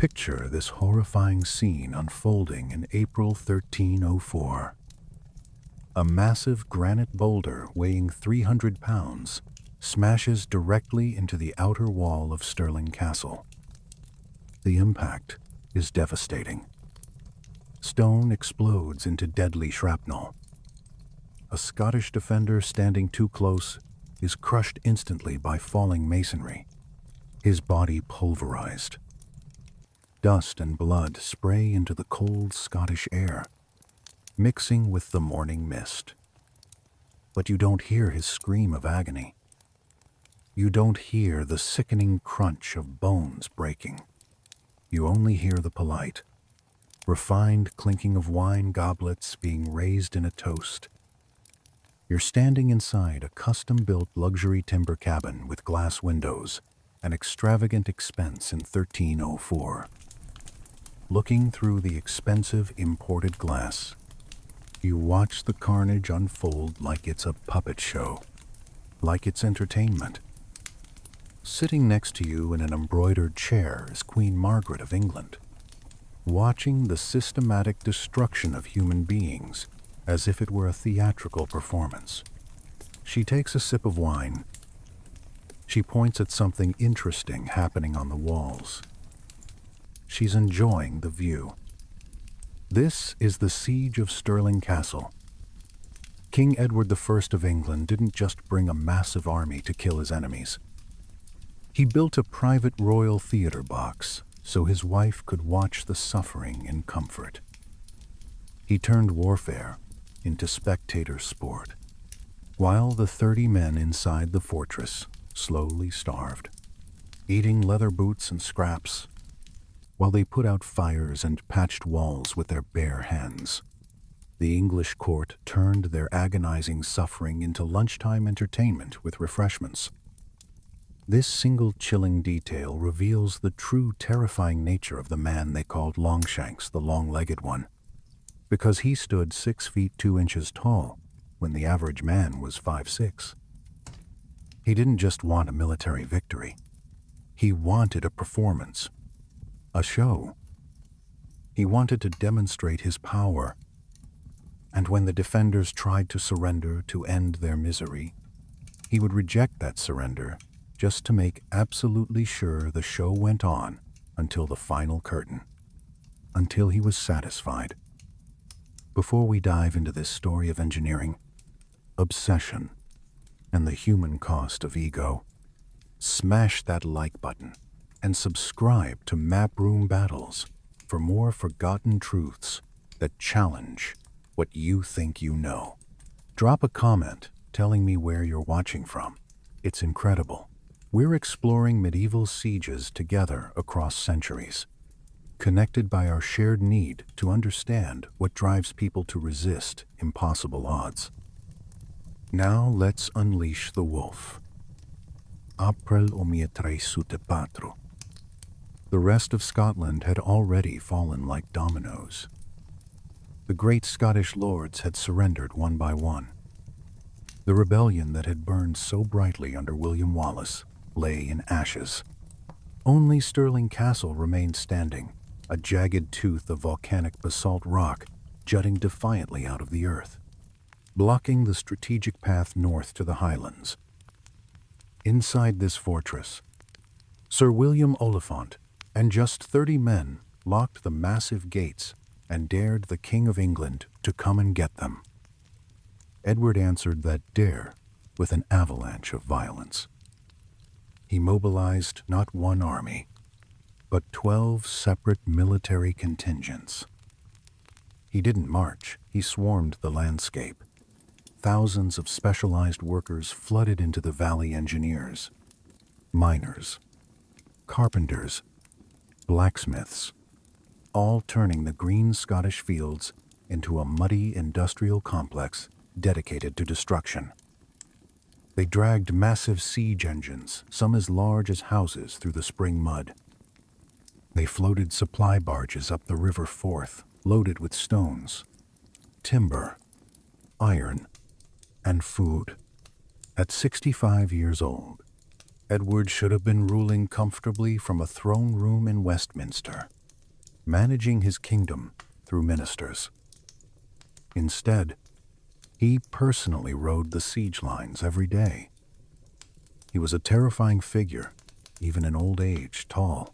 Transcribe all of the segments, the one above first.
Picture this horrifying scene unfolding in April 1304. A massive granite boulder weighing 300 pounds smashes directly into the outer wall of Stirling Castle. The impact is devastating. Stone explodes into deadly shrapnel. A Scottish defender standing too close is crushed instantly by falling masonry, his body pulverized. Dust and blood spray into the cold Scottish air, mixing with the morning mist. But you don't hear his scream of agony. You don't hear the sickening crunch of bones breaking. You only hear the polite, refined clinking of wine goblets being raised in a toast. You're standing inside a custom-built luxury timber cabin with glass windows, an extravagant expense in 1304. Looking through the expensive imported glass, you watch the carnage unfold like it's a puppet show, like it's entertainment. Sitting next to you in an embroidered chair is Queen Margaret of England, watching the systematic destruction of human beings as if it were a theatrical performance. She takes a sip of wine. She points at something interesting happening on the walls. She's enjoying the view. This is the Siege of Stirling Castle. King Edward I of England didn't just bring a massive army to kill his enemies. He built a private royal theater box so his wife could watch the suffering in comfort. He turned warfare into spectator sport, while the 30 men inside the fortress slowly starved, eating leather boots and scraps, while they put out fires and patched walls with their bare hands. The English court turned their agonizing suffering into lunchtime entertainment with refreshments. This single chilling detail reveals the true terrifying nature of the man they called Longshanks, the long-legged one, because he stood 6 feet 2 inches tall when the average man was 5'6". He didn't just want a military victory. He wanted a performance, a show. He wanted to demonstrate his power. And when the defenders tried to surrender to end their misery, he would reject that surrender just to make absolutely sure the show went on until the final curtain, until he was satisfied. Before we dive into this story of engineering, obsession, and the human cost of ego, smash that like button and subscribe to Maproom Battles for more forgotten truths that challenge what you think you know. Drop a comment telling me where you're watching from. It's incredible. We're exploring medieval sieges together across centuries, connected by our shared need to understand what drives people to resist impossible odds. Now let's unleash the wolf. April o mietrei sute patro. The rest of Scotland had already fallen like dominoes. The great Scottish lords had surrendered one by one. The rebellion that had burned so brightly under William Wallace lay in ashes. Only Stirling Castle remained standing, a jagged tooth of volcanic basalt rock jutting defiantly out of the earth, blocking the strategic path north to the Highlands. Inside this fortress, Sir William Oliphant and just 30 men locked the massive gates and dared the King of England to come and get them. Edward answered that dare with an avalanche of violence. He mobilized not one army, but 12 separate military contingents. He didn't march, he swarmed the landscape. Thousands of specialized workers flooded into the valley: engineers, miners, carpenters, blacksmiths, all turning the green Scottish fields into a muddy industrial complex dedicated to destruction. They dragged massive siege engines, some as large as houses, through the spring mud. They floated supply barges up the River Forth, loaded with stones, timber, iron, and food. At 65 years old, Edward should have been ruling comfortably from a throne room in Westminster, managing his kingdom through ministers. Instead, he personally rode the siege lines every day. He was a terrifying figure, even in old age, tall,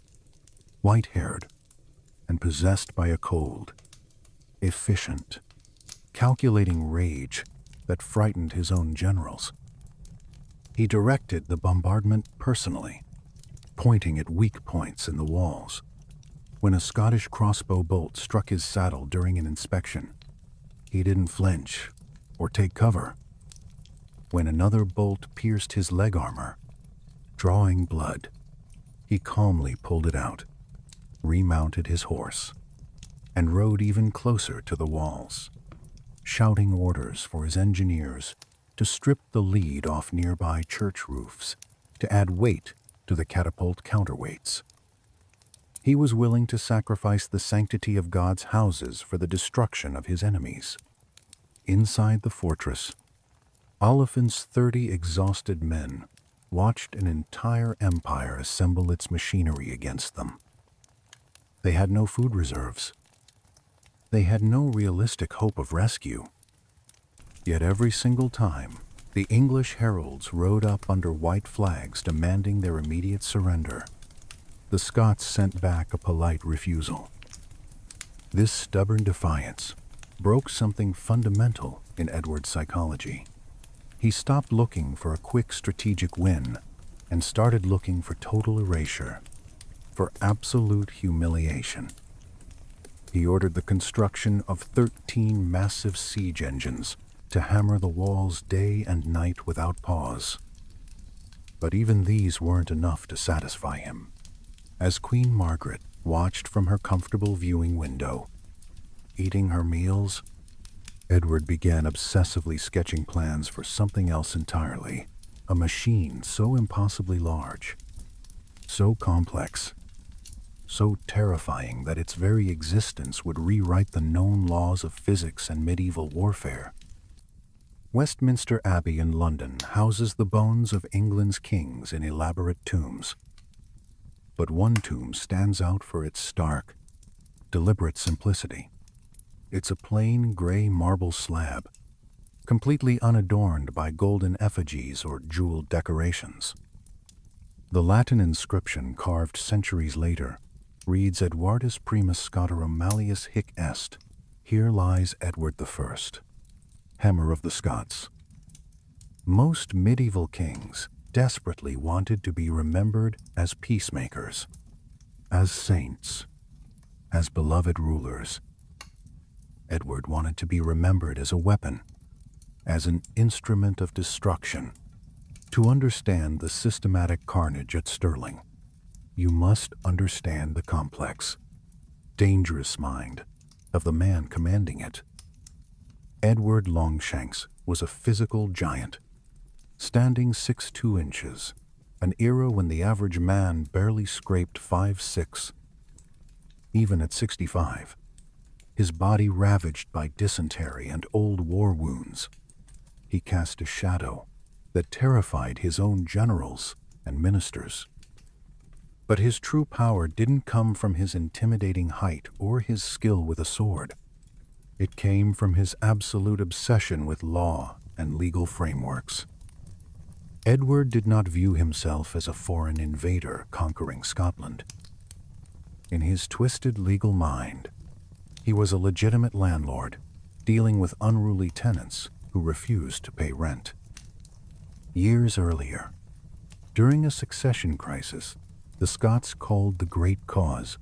white-haired, and possessed by a cold, efficient, calculating rage that frightened his own generals. He directed the bombardment personally, pointing at weak points in the walls. When a Scottish crossbow bolt struck his saddle during an inspection, he didn't flinch or take cover. When another bolt pierced his leg armor, drawing blood, he calmly pulled it out, remounted his horse, and rode even closer to the walls, shouting orders for his engineers to strip the lead off nearby church roofs to add weight to the catapult counterweights. He was willing to sacrifice the sanctity of God's houses for the destruction of his enemies. Inside the fortress, Oliphant's 30 exhausted men watched an entire empire assemble its machinery against them. They had no food reserves. They had no realistic hope of rescue. Yet every single time, the English heralds rode up under white flags demanding their immediate surrender, the Scots sent back a polite refusal. This stubborn defiance broke something fundamental in Edward's psychology. He stopped looking for a quick strategic win and started looking for total erasure, for absolute humiliation. He ordered the construction of 13 massive siege engines to hammer the walls day and night without pause. But even these weren't enough to satisfy him. As Queen Margaret watched from her comfortable viewing window, eating her meals, Edward began obsessively sketching plans for something else entirely, a machine so impossibly large, so complex, so terrifying that its very existence would rewrite the known laws of physics and medieval warfare. Westminster Abbey in London houses the bones of England's kings in elaborate tombs. But one tomb stands out for its stark, deliberate simplicity. It's a plain gray marble slab, completely unadorned by golden effigies or jeweled decorations. The Latin inscription carved centuries later reads Eduardus primus Scotorum malleus hic est, here lies Edward I, Hammer of the Scots. Most medieval kings desperately wanted to be remembered as peacemakers, as saints, as beloved rulers. Edward wanted to be remembered as a weapon, as an instrument of destruction. To understand the systematic carnage at Stirling, you must understand the complex, dangerous mind of the man commanding it. Edward Longshanks was a physical giant, standing 6'2" inches, an era when the average man barely scraped 5'6". Even at 65, his body ravaged by dysentery and old war wounds, he cast a shadow that terrified his own generals and ministers. But his true power didn't come from his intimidating height or his skill with a sword. It came from his absolute obsession with law and legal frameworks. Edward did not view himself as a foreign invader conquering Scotland. In his twisted legal mind, he was a legitimate landlord dealing with unruly tenants who refused to pay rent. Years earlier, during a succession crisis the Scots called the Great Cause,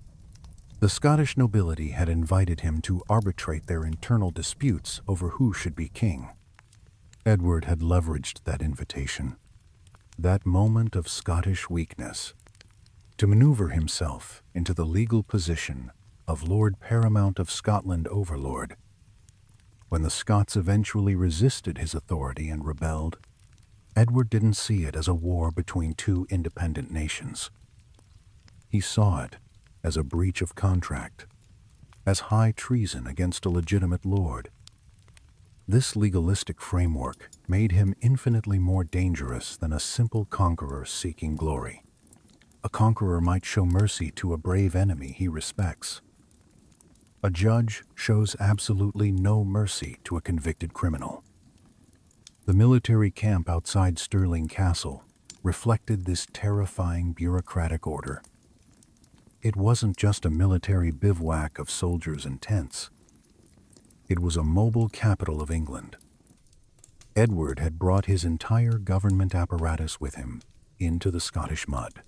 the Scottish nobility had invited him to arbitrate their internal disputes over who should be king. Edward had leveraged that invitation, that moment of Scottish weakness, to maneuver himself into the legal position of Lord Paramount of Scotland Overlord. When the Scots eventually resisted his authority and rebelled, Edward didn't see it as a war between two independent nations. He saw it as a breach of contract, as high treason against a legitimate lord. This legalistic framework made him infinitely more dangerous than a simple conqueror seeking glory. A conqueror might show mercy to a brave enemy he respects. A judge shows absolutely no mercy to a convicted criminal. The military camp outside Stirling Castle reflected this terrifying bureaucratic order. It wasn't just a military bivouac of soldiers and tents. It was a mobile capital of England. Edward had brought his entire government apparatus with him into the Scottish mud.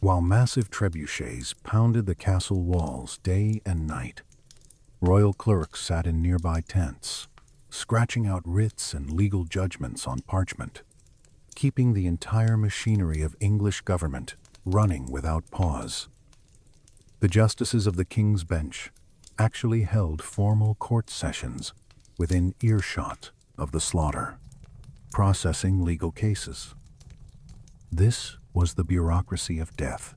While massive trebuchets pounded the castle walls day and night, royal clerks sat in nearby tents, scratching out writs and legal judgments on parchment, keeping the entire machinery of English government running without pause. The justices of the King's Bench actually held formal court sessions within earshot of the slaughter, processing legal cases. This was the bureaucracy of death.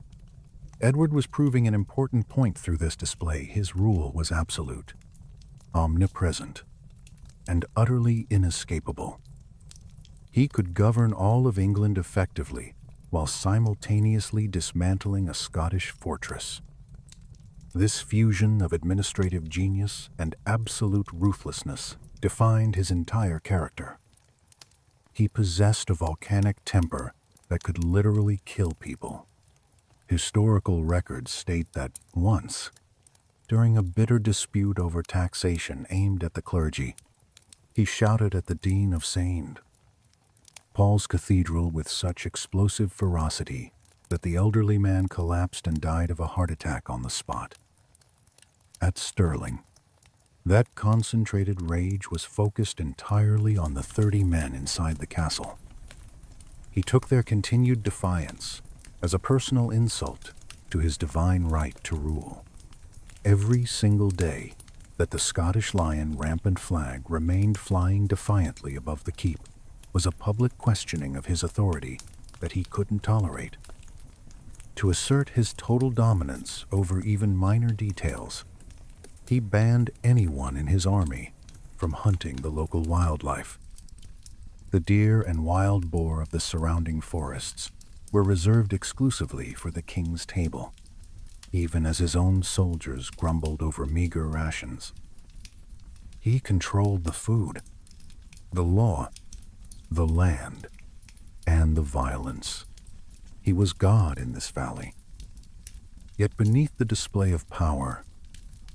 Edward was proving an important point through this display. His rule was absolute, omnipresent, and utterly inescapable. He could govern all of England effectively while simultaneously dismantling a Scottish fortress. This fusion of administrative genius and absolute ruthlessness defined his entire character. He possessed a volcanic temper that could literally kill people. Historical records state that once, during a bitter dispute over taxation aimed at the clergy, he shouted at the Dean of St. Paul's Cathedral with such explosive ferocity that the elderly man collapsed and died of a heart attack on the spot. At Stirling, that concentrated rage was focused entirely on the 30 men inside the castle. He took their continued defiance as a personal insult to his divine right to rule. Every single day that the Scottish Lion rampant flag remained flying defiantly above the keep was a public questioning of his authority that he couldn't tolerate. To assert his total dominance over even minor details, he banned anyone in his army from hunting the local wildlife. The deer and wild boar of the surrounding forests were reserved exclusively for the king's table, even as his own soldiers grumbled over meager rations. He controlled the food, the law, the land, and the violence. He was God in this valley. Yet beneath the display of power,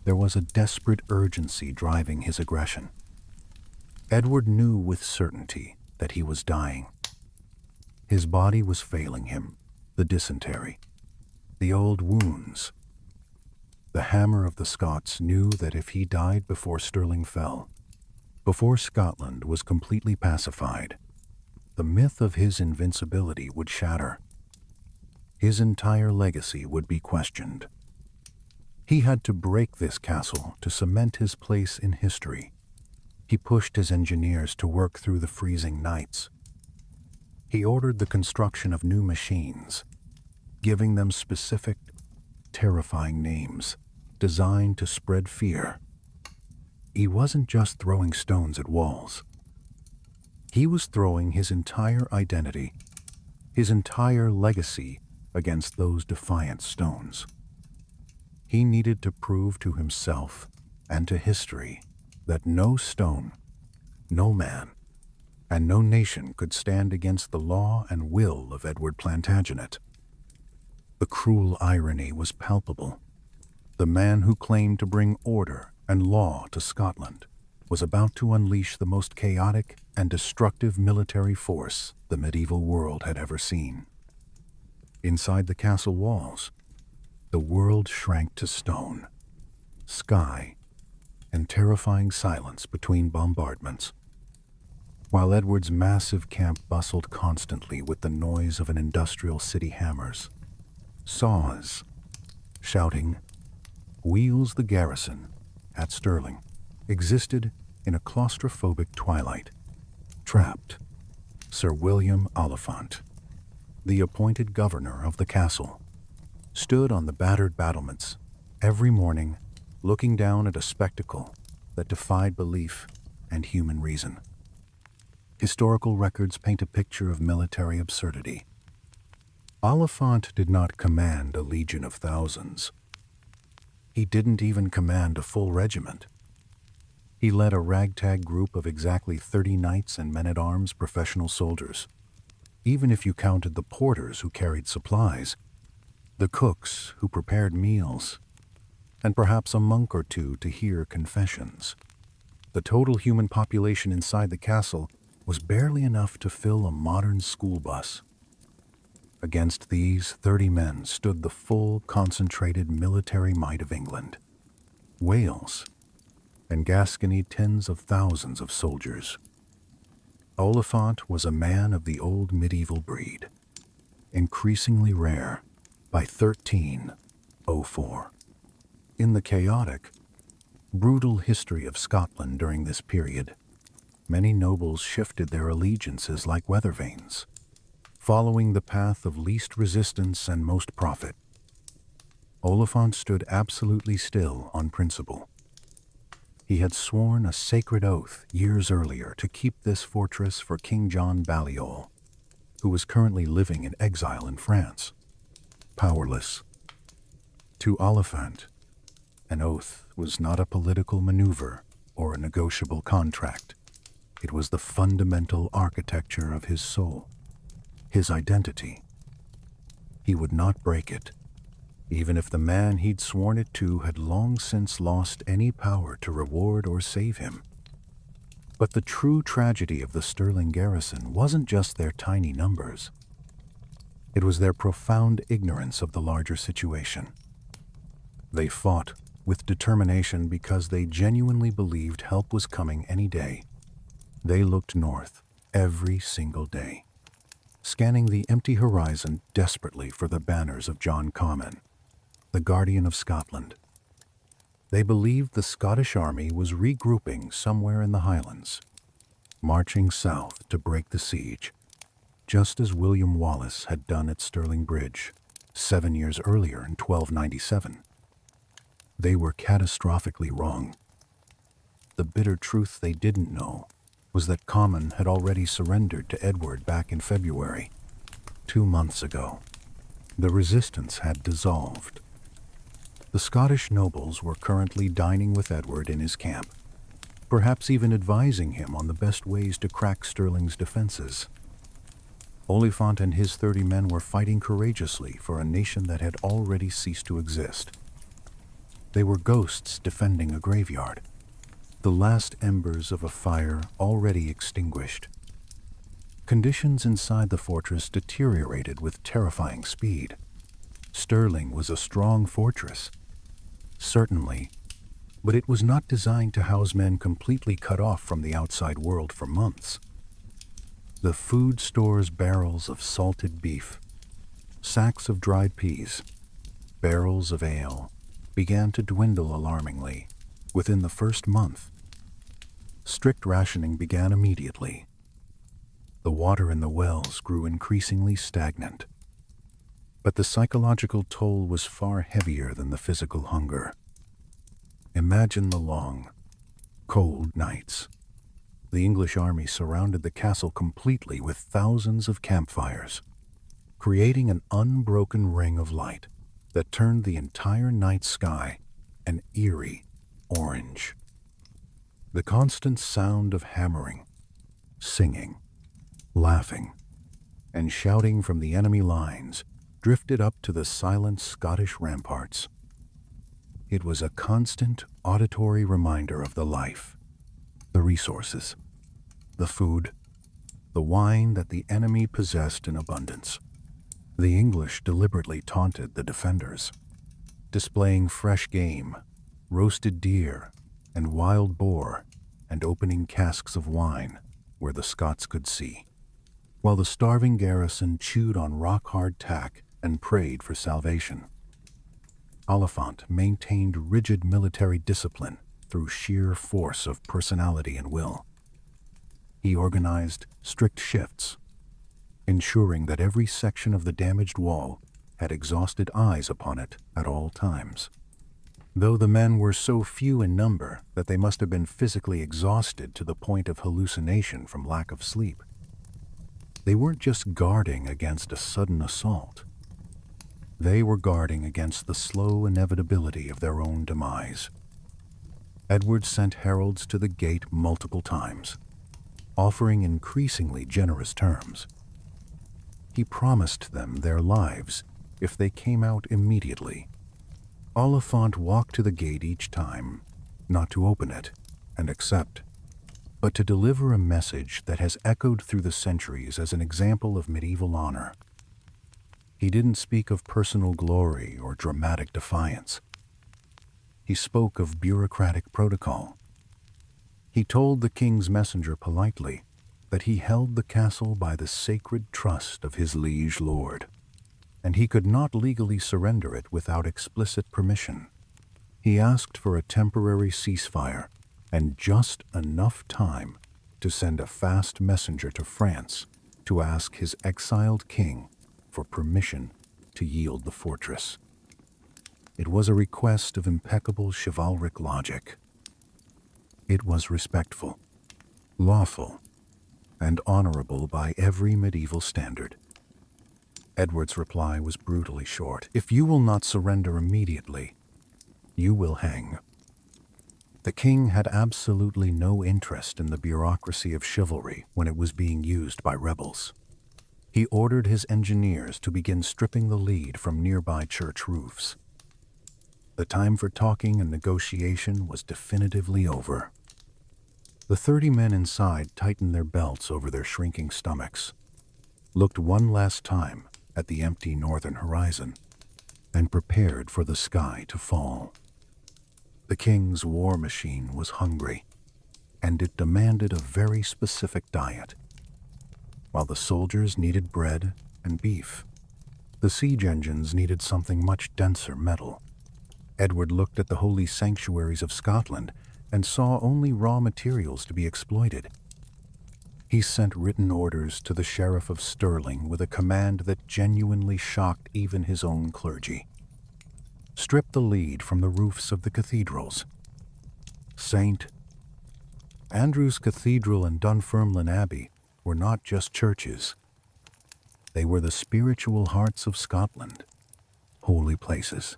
there was a desperate urgency driving his aggression. Edward knew with certainty that he was dying. His body was failing him, the dysentery, the old wounds. The hammer of the Scots knew that if he died before Stirling fell, before Scotland was completely pacified, the myth of his invincibility would shatter. His entire legacy would be questioned. He had to break this castle to cement his place in history. He pushed his engineers to work through the freezing nights. He ordered the construction of new machines, giving them specific, terrifying names designed to spread fear. He wasn't just throwing stones at walls. He was throwing his entire identity, his entire legacy against those defiant stones. He needed to prove to himself and to history that no stone, no man, and no nation could stand against the law and will of Edward Plantagenet. The cruel irony was palpable. The man who claimed to bring order and law to Scotland was about to unleash the most chaotic and destructive military force the medieval world had ever seen. Inside the castle walls, the world shrank to stone, sky, and terrifying silence between bombardments, while Edward's massive camp bustled constantly with the noise of an industrial city hammers, saws, shouting, wheels. The garrison at Stirling existed in a claustrophobic twilight. Trapped, Sir William Oliphant, the appointed governor of the castle, stood on the battered battlements every morning, looking down at a spectacle that defied belief. and human reason. Historical records paint a picture of military absurdity. Oliphant did not command a legion of thousands. He didn't even command a full regiment. He led a ragtag group of exactly 30 knights and men-at-arms professional soldiers. Even if you counted the porters who carried supplies, the cooks who prepared meals, and perhaps a monk or two to hear confessions. The total human population inside the castle was barely enough to fill a modern school bus. Against these 30 men stood the full, concentrated military might of England, Wales, and Gascony tens of thousands of soldiers. Oliphant was a man of the old medieval breed, increasingly rare by 1304. In the chaotic, brutal history of Scotland during this period, many nobles shifted their allegiances like weather vanes, following the path of least resistance and most profit. Oliphant stood absolutely still on principle. He had sworn a sacred oath years earlier to keep this fortress for King John Balliol, who was currently living in exile in France. Powerless. To Oliphant, an oath was not a political maneuver or a negotiable contract. It was the fundamental architecture of his soul, his identity. He would not break it, even if the man he'd sworn it to had long since lost any power to reward or save him. But the true tragedy of the Stirling garrison wasn't just their tiny numbers. It was their profound ignorance of the larger situation. They fought with determination because they genuinely believed help was coming any day. They looked north every single day, scanning the empty horizon desperately for the banners of John Comyn, the Guardian of Scotland. They believed the Scottish army was regrouping somewhere in the Highlands, marching south to break the siege, just as William Wallace had done at Stirling Bridge 7 years earlier in 1297. They were catastrophically wrong. The bitter truth they didn't know was that Comyn had already surrendered to Edward back in February, 2 months ago. The resistance had dissolved. The Scottish nobles were currently dining with Edward in his camp, perhaps even advising him on the best ways to crack Stirling's defenses. Oliphant and his 30 men were fighting courageously for a nation that had already ceased to exist. They were ghosts defending a graveyard, the last embers of a fire already extinguished. Conditions inside the fortress deteriorated with terrifying speed. Stirling was a strong fortress, certainly, but it was not designed to house men completely cut off from the outside world for months. The food stores barrels of salted beef, sacks of dried peas, barrels of ale began to dwindle alarmingly within the first month. Strict rationing began immediately. The water in the wells grew increasingly stagnant. But the psychological toll was far heavier than the physical hunger. Imagine the long, cold nights. The English army surrounded the castle completely with thousands of campfires, creating an unbroken ring of light that turned the entire night sky an eerie orange. The constant sound of hammering, singing, laughing, and shouting from the enemy lines drifted up to the silent Scottish ramparts. It was a constant auditory reminder of the life, the resources, the food, the wine that the enemy possessed in abundance. The English deliberately taunted the defenders, displaying fresh game, roasted deer, and wild boar, and opening casks of wine where the Scots could see, while the starving garrison chewed on rock-hard tack and prayed for salvation. Oliphant maintained rigid military discipline through sheer force of personality and will. He organized strict shifts, ensuring that every section of the damaged wall had exhausted eyes upon it at all times. though the men were so few in number that they must have been physically exhausted to the point of hallucination from lack of sleep. They weren't just guarding against a sudden assault. They were guarding against the slow inevitability of their own demise. Edward sent heralds to the gate multiple times, offering increasingly generous terms. He promised them their lives if they came out immediately. Oliphant walked to the gate each time, not to open it and accept, but to deliver a message that has echoed through the centuries as an example of medieval honor. He didn't speak of personal glory or dramatic defiance. He spoke of bureaucratic protocol. He told the king's messenger politely that he held the castle by the sacred trust of his liege lord, and he could not legally surrender it without explicit permission. He asked for a temporary ceasefire and just enough time to send a fast messenger to France to ask his exiled king for permission to yield the fortress. It was a request of impeccable chivalric logic. It was respectful, lawful, and honorable by every medieval standard. Edward's reply was brutally short. If you will not surrender immediately, you will hang. The king had absolutely no interest in the bureaucracy of chivalry when it was being used by rebels. He ordered his engineers to begin stripping the lead from nearby church roofs. The time for talking and negotiation was definitively over. The 30 men inside tightened their belts over their shrinking stomachs, looked one last time at the empty northern horizon, and prepared for the sky to fall. The king's war machine was hungry, and it demanded a very specific diet. While the soldiers needed bread and beef, the siege engines needed something much denser metal. Edward looked at the holy sanctuaries of Scotland and saw only raw materials to be exploited. He sent written orders to the Sheriff of Stirling with a command that genuinely shocked even his own clergy. Strip the lead from the roofs of the cathedrals. St. Andrew's Cathedral and Dunfermline Abbey were not just churches. They were the spiritual hearts of Scotland, holy places.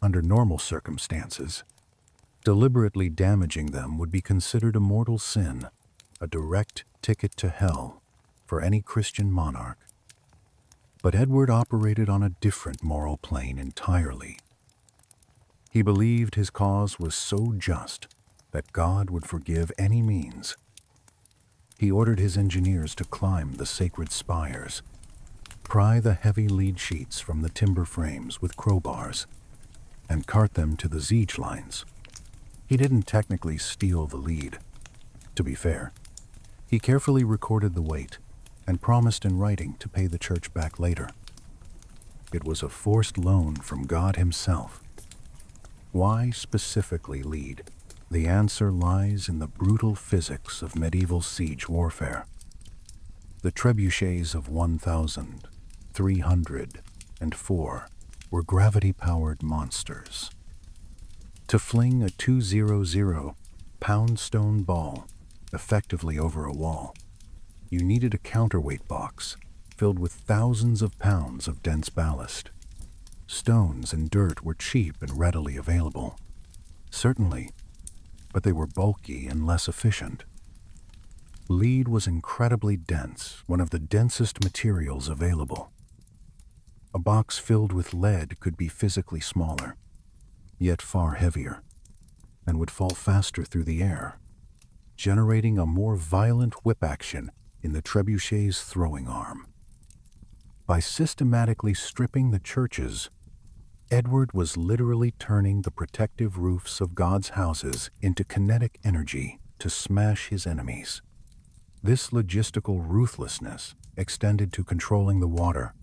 Under normal circumstances, deliberately damaging them would be considered a mortal sin, a direct ticket to hell for any Christian monarch. But Edward operated on a different moral plane entirely. He believed his cause was so just that God would forgive any means. He ordered his engineers to climb the sacred spires, pry the heavy lead sheets from the timber frames with crowbars, and cart them to the siege lines. He didn't technically steal the lead. To be fair, he carefully recorded the weight and promised in writing to pay the church back later. It was a forced loan from God himself. Why specifically lead? The answer lies in the brutal physics of medieval siege warfare. The trebuchets of 1,304 were gravity-powered monsters. To fling a 200-pound stone ball effectively over a wall, you needed a counterweight box filled with thousands of pounds of dense ballast. Stones and dirt were cheap and readily available, certainly, but they were bulky and less efficient. Lead was incredibly dense, one of the densest materials available. A box filled with lead could be physically smaller, yet far heavier, and would fall faster through the air, generating a more violent whip action in the trebuchet's throwing arm. By systematically stripping the churches, Edward was literally turning the protective roofs of God's houses into kinetic energy to smash his enemies. This logistical ruthlessness extended to controlling the water.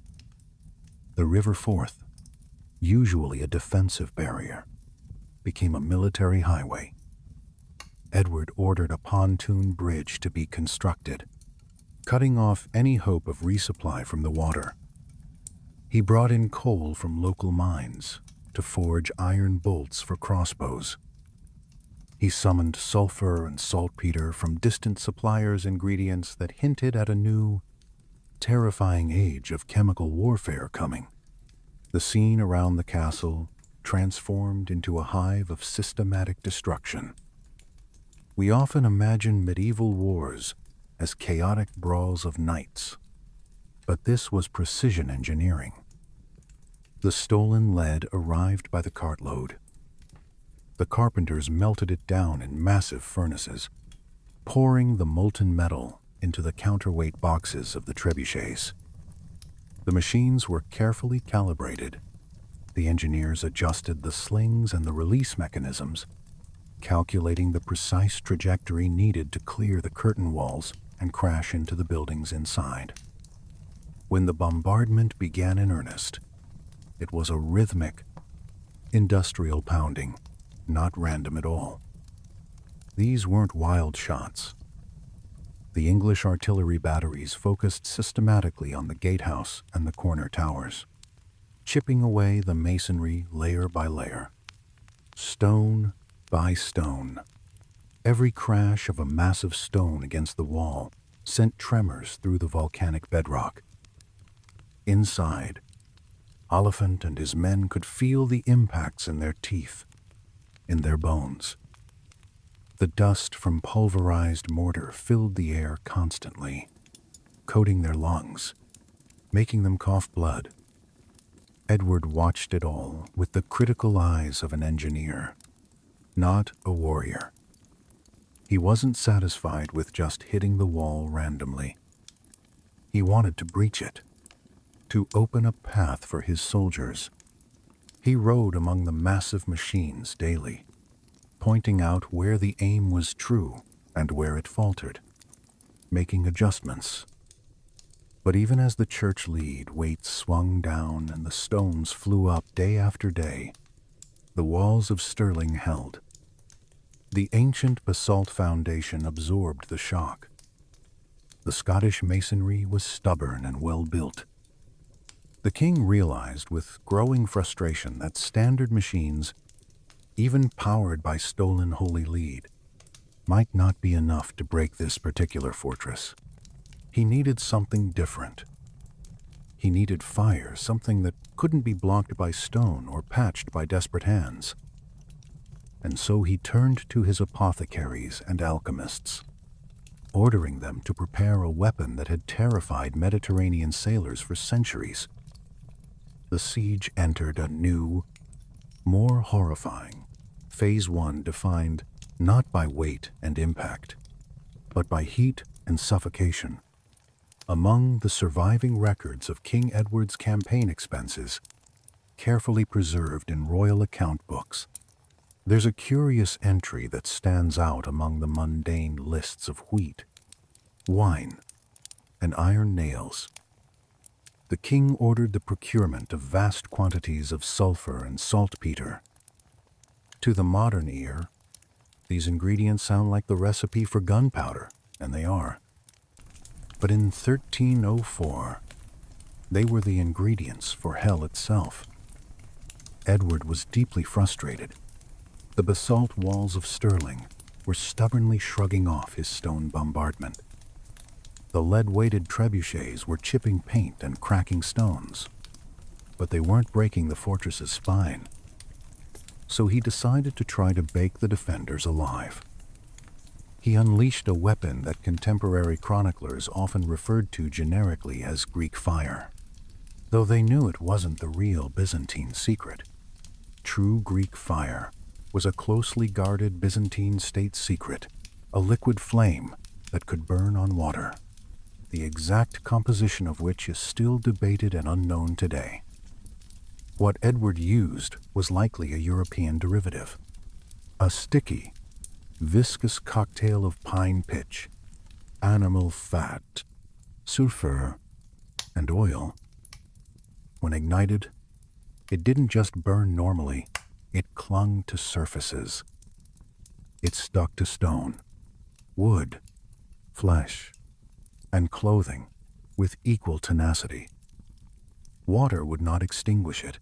The River Forth, usually a defensive barrier, became a military highway. Edward ordered a pontoon bridge to be constructed, cutting off any hope of resupply from the water. He brought in coal from local mines, to forge iron bolts for crossbows. He summoned sulfur and saltpeter from distant suppliers, ingredients that hinted at a new, terrifying age of chemical warfare coming. The scene around the castle transformed into a hive of systematic destruction. We often imagine medieval wars as chaotic brawls of knights, but this was precision engineering. The stolen lead arrived by the cartload. The carpenters melted it down in massive furnaces, pouring the molten metal into the counterweight boxes of the trebuchets. The machines were carefully calibrated. The engineers adjusted the slings and the release mechanisms, calculating the precise trajectory needed to clear the curtain walls and crash into the buildings inside. When the bombardment began in earnest, it was a rhythmic, industrial pounding, not random at all. These weren't wild shots. The English artillery batteries focused systematically on the gatehouse and the corner towers, chipping away the masonry layer by layer, stone by stone. Every crash of a massive stone against the wall sent tremors through the volcanic bedrock. Inside, Oliphant and his men could feel the impacts in their teeth, in their bones. The dust from pulverized mortar filled the air constantly, coating their lungs, making them cough blood. Edward watched it all with the critical eyes of an engineer, not a warrior. He wasn't satisfied with just hitting the wall randomly. He wanted to breach it, to open a path for his soldiers. He rode among the massive machines daily, pointing out where the aim was true and where it faltered, making adjustments. But even as the church lead weights swung down and the stones flew up day after day, the walls of Stirling held. The ancient basalt foundation absorbed the shock. The Scottish masonry was stubborn and well built. The king realized with growing frustration that standard machines, even powered by stolen holy lead, might not be enough to break this particular fortress. He needed something different. He needed fire, something that couldn't be blocked by stone or patched by desperate hands. And so he turned to his apothecaries and alchemists, ordering them to prepare a weapon that had terrified Mediterranean sailors for centuries. The siege entered a new, more horrifying Phase 1, defined not by weight and impact, but by heat and suffocation. Among the surviving records of King Edward's campaign expenses, carefully preserved in royal account books, there's a curious entry that stands out among the mundane lists of wheat, wine, and iron nails. The king ordered the procurement of vast quantities of sulfur and saltpeter. To the modern ear, these ingredients sound like the recipe for gunpowder, and they are. But in 1304, they were the ingredients for hell itself. Edward was deeply frustrated. The basalt walls of Stirling were stubbornly shrugging off his stone bombardment. The lead-weighted trebuchets were chipping paint and cracking stones, but they weren't breaking the fortress's spine. So he decided to try to bake the defenders alive. He unleashed a weapon that contemporary chroniclers often referred to generically as Greek fire, though they knew it wasn't the real Byzantine secret. True Greek fire was a closely guarded Byzantine state secret, a liquid flame that could burn on water, the exact composition of which is still debated and unknown today. What Edward used was likely a European derivative, a sticky, viscous cocktail of pine pitch, animal fat, sulfur, and oil. When ignited, it didn't just burn normally, it clung to surfaces. It stuck to stone, wood, flesh, and clothing with equal tenacity. Water would not extinguish it.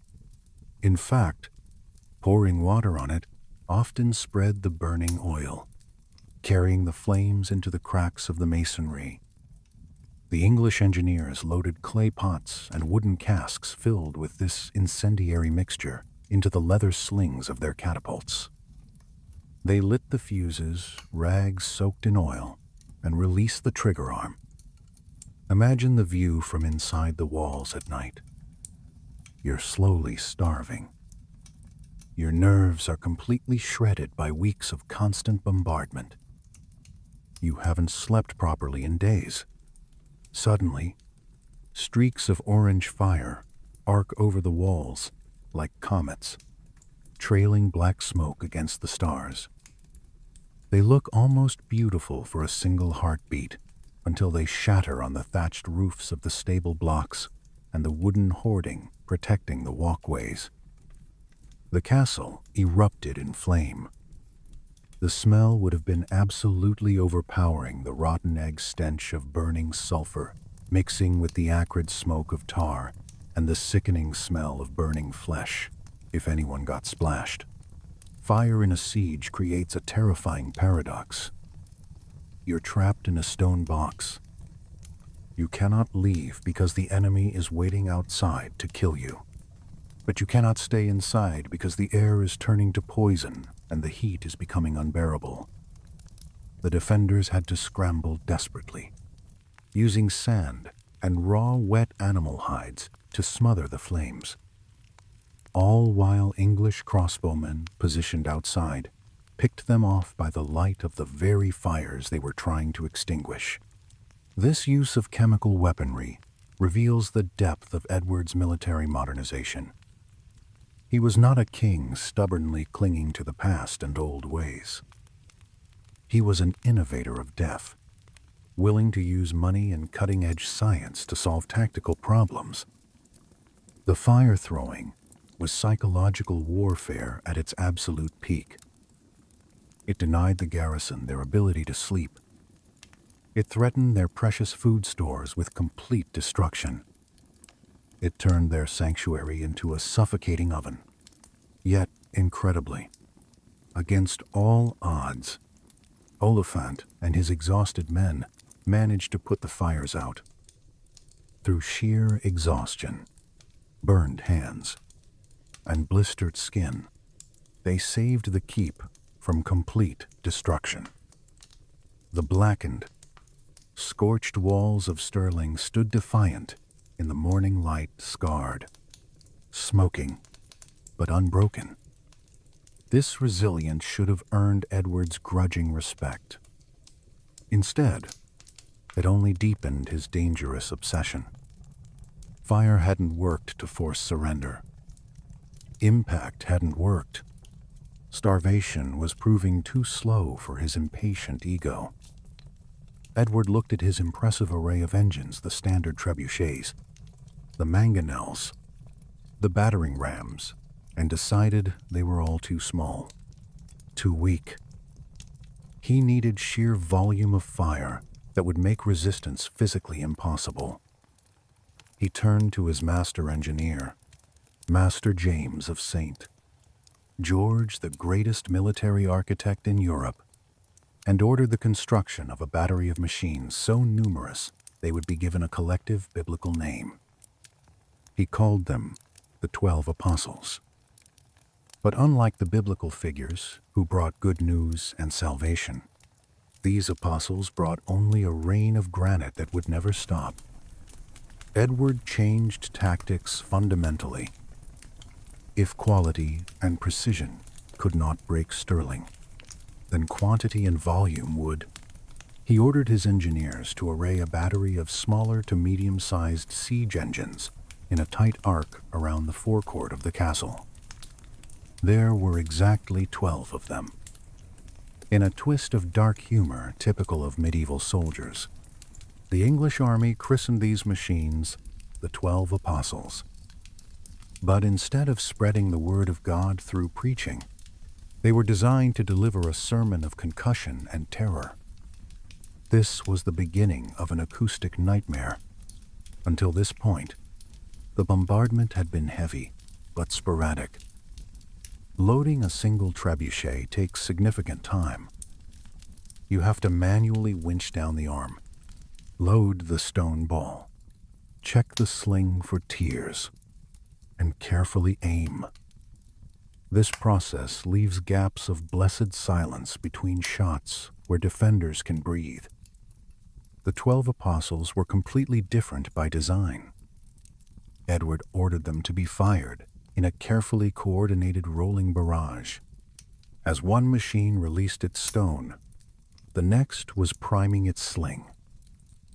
In fact, pouring water on it often spread the burning oil, carrying the flames into the cracks of the masonry. The English engineers loaded clay pots and wooden casks filled with this incendiary mixture into the leather slings of their catapults. They lit the fuses, rags soaked in oil, and released the trigger arm. Imagine the view from inside the walls at night. You're slowly starving. Your nerves are completely shredded by weeks of constant bombardment. You haven't slept properly in days. Suddenly, streaks of orange fire arc over the walls like comets, trailing black smoke against the stars. They look almost beautiful for a single heartbeat until they shatter on the thatched roofs of the stable blocks and the wooden hoarding protecting the walkways. The castle erupted in flame. The smell would have been absolutely overpowering, the rotten egg stench of burning sulfur mixing with the acrid smoke of tar and the sickening smell of burning flesh, if anyone got splashed. Fire in a siege creates a terrifying paradox. You're trapped in a stone box. You cannot leave because the enemy is waiting outside to kill you. But you cannot stay inside because the air is turning to poison and the heat is becoming unbearable. The defenders had to scramble desperately, using sand and raw, wet animal hides to smother the flames. All while English crossbowmen positioned outside picked them off by the light of the very fires they were trying to extinguish. This use of chemical weaponry reveals the depth of Edward's military modernization. He was not a king stubbornly clinging to the past and old ways. He was an innovator of death, willing to use money and cutting-edge science to solve tactical problems. The fire-throwing was psychological warfare at its absolute peak. It denied the garrison their ability to sleep. It threatened their precious food stores with complete destruction. It turned their sanctuary into a suffocating oven. Yet, incredibly, against all odds, Oliphant and his exhausted men managed to put the fires out. Through sheer exhaustion, burned hands, and blistered skin, they saved the keep from complete destruction. The blackened, scorched walls of Stirling stood defiant in the morning light, scarred, smoking, but unbroken. This resilience should have earned Edward's grudging respect. Instead, it only deepened his dangerous obsession. Fire hadn't worked to force surrender. Impact hadn't worked. Starvation was proving too slow for his impatient ego. Edward looked at his impressive array of engines, the standard trebuchets, the mangonels, the battering rams, and decided they were all too small, too weak. He needed sheer volume of fire that would make resistance physically impossible. He turned to his master engineer, Master James of St. George, the greatest military architect in Europe, and ordered the construction of a battery of machines so numerous they would be given a collective biblical name. He called them the 12 Apostles. But unlike the biblical figures who brought good news and salvation, these apostles brought only a rain of granite that would never stop. Edward changed tactics fundamentally. If quality and precision could not break Stirling, then quantity and volume would. He ordered his engineers to array a battery of smaller to medium-sized siege engines in a tight arc around the forecourt of the castle. There were exactly 12 of them. In a twist of dark humor typical of medieval soldiers, the English army christened these machines the 12 Apostles. But instead of spreading the word of God through preaching, they were designed to deliver a sermon of concussion and terror. This was the beginning of an acoustic nightmare. Until this point, the bombardment had been heavy, but sporadic. Loading a single trebuchet takes significant time. You have to manually winch down the arm, load the stone ball, check the sling for tears, and carefully aim. This process leaves gaps of blessed silence between shots where defenders can breathe. The 12 apostles were completely different by design. Edward ordered them to be fired in a carefully coordinated rolling barrage. As one machine released its stone, the next was priming its sling,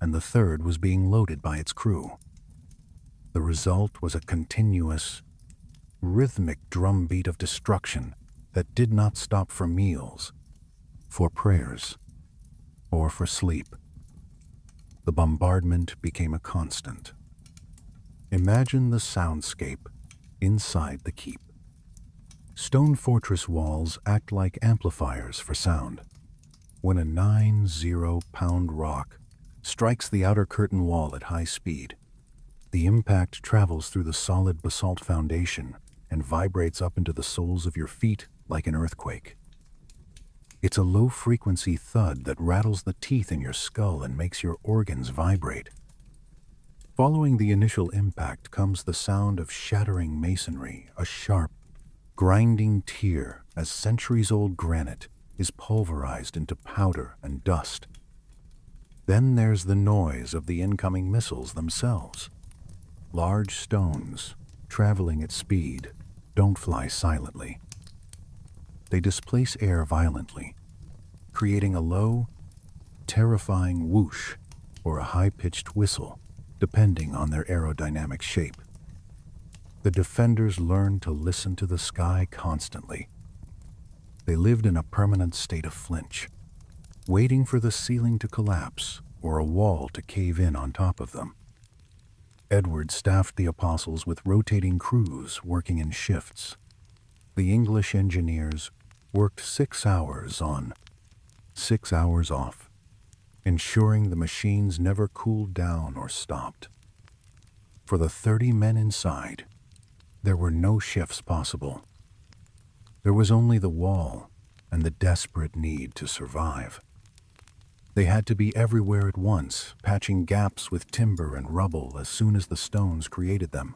and the third was being loaded by its crew. The result was a continuous, rhythmic drumbeat of destruction that did not stop for meals, for prayers, or for sleep. The bombardment became a constant. Imagine the soundscape inside the keep. Stone fortress walls act like amplifiers for sound. When a 90-pound rock strikes the outer curtain wall at high speed, the impact travels through the solid basalt foundation and vibrates up into the soles of your feet like an earthquake. It's a low-frequency thud that rattles the teeth in your skull and makes your organs vibrate. Following the initial impact comes the sound of shattering masonry, a sharp, grinding tear as centuries-old granite is pulverized into powder and dust. Then there's the noise of the incoming missiles themselves. Large stones, traveling at speed, don't fly silently. They displace air violently, creating a low, terrifying whoosh or a high-pitched whistle, depending on their aerodynamic shape. The defenders learned to listen to the sky constantly. They lived in a permanent state of flinch, waiting for the ceiling to collapse or a wall to cave in on top of them. Edward staffed the apostles with rotating crews working in shifts. The English engineers worked 6 hours on, 6 hours off, ensuring the machines never cooled down or stopped. For the 30 men inside, there were no shifts possible. There was only the wall and the desperate need to survive. They had to be everywhere at once, patching gaps with timber and rubble as soon as the stones created them,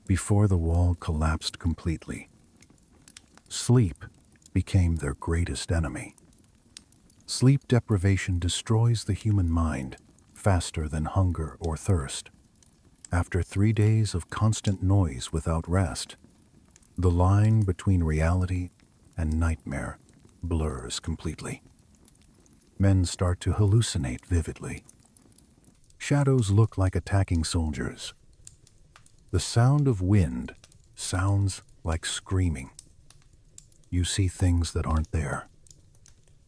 before the wall collapsed completely. Sleep became their greatest enemy. Sleep deprivation destroys the human mind faster than hunger or thirst. After 3 days of constant noise without rest, the line between reality and nightmare blurs completely. Men start to hallucinate vividly. Shadows look like attacking soldiers. The sound of wind sounds like screaming. You see things that aren't there.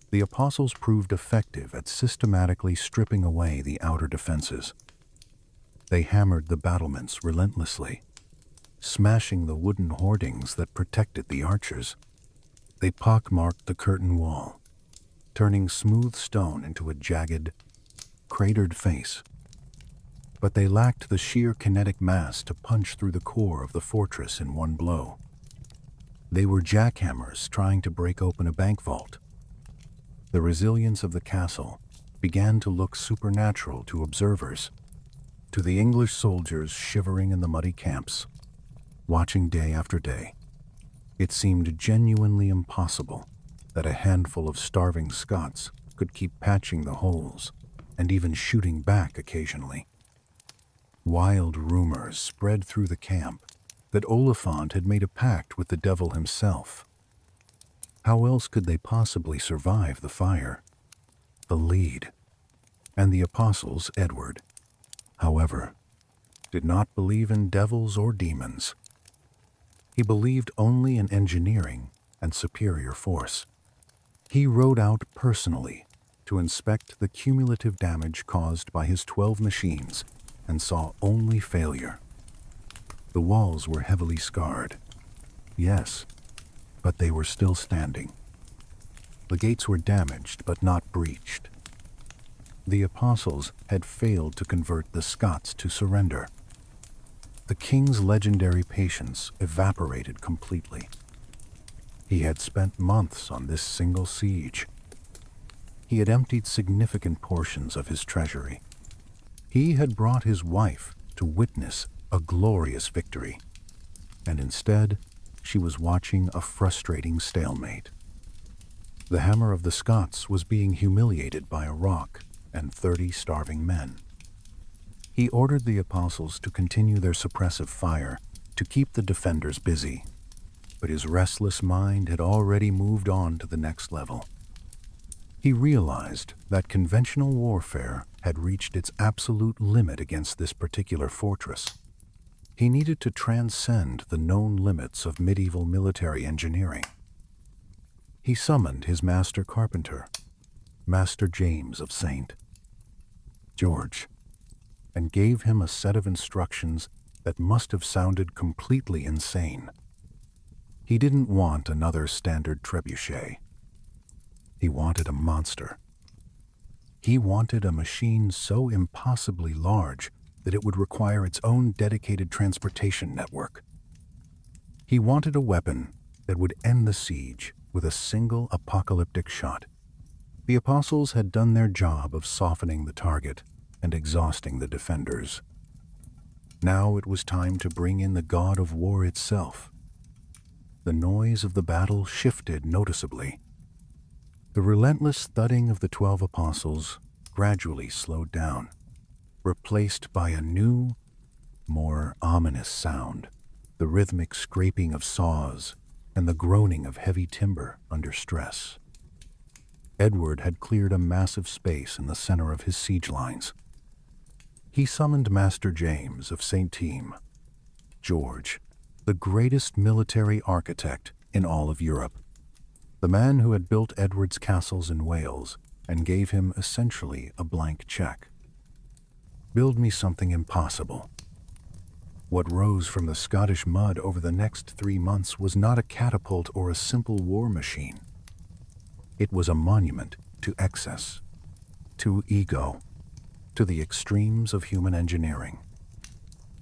The apostles proved effective at systematically stripping away the outer defenses. They hammered the battlements relentlessly, smashing the wooden hoardings that protected the archers. They pockmarked the curtain wall, turning smooth stone into a jagged, cratered face. But they lacked the sheer kinetic mass to punch through the core of the fortress in one blow. They were jackhammers trying to break open a bank vault. The resilience of the castle began to look supernatural to observers. To the English soldiers shivering in the muddy camps, watching day after day, it seemed genuinely impossible that a handful of starving Scots could keep patching the holes and even shooting back occasionally. Wild rumors spread through the camp that Oliphant had made a pact with the devil himself. How else could they possibly survive the fire? The lead, and the apostles, Edward, however, did not believe in devils or demons. He believed only in engineering and superior force. He rode out personally to inspect the cumulative damage caused by his 12 machines and saw only failure. The walls were heavily scarred, yes, but they were still standing. The gates were damaged but not breached. The apostles had failed to convert the Scots to surrender. The king's legendary patience evaporated completely. He had spent months on this single siege. He had emptied significant portions of his treasury. He had brought his wife to witness a glorious victory, and instead, she was watching a frustrating stalemate. The hammer of the Scots was being humiliated by a rock and 30 starving men. He ordered the apostles to continue their suppressive fire to keep the defenders busy, but his restless mind had already moved on to the next level. He realized that conventional warfare had reached its absolute limit against this particular fortress. He needed to transcend the known limits of medieval military engineering. He summoned his master carpenter, Master James of St. George, and gave him a set of instructions that must have sounded completely insane. He didn't want another standard trebuchet. He wanted a monster. He wanted a machine so impossibly large that it would require its own dedicated transportation network. He wanted a weapon that would end the siege with a single apocalyptic shot. The apostles had done their job of softening the target and exhausting the defenders. Now it was time to bring in the god of war itself. The noise of the battle shifted noticeably. The relentless thudding of the 12 apostles gradually slowed down, replaced by a new, more ominous sound, the rhythmic scraping of saws and the groaning of heavy timber under stress. Edward had cleared a massive space in the center of his siege lines. He summoned Master James of St. George, the greatest military architect in all of Europe, the man who had built Edward's castles in Wales and gave him essentially a blank check. Build me something impossible. What rose from the Scottish mud over the next 3 months was not a catapult or a simple war machine. It was a monument to excess, to ego, to the extremes of human engineering.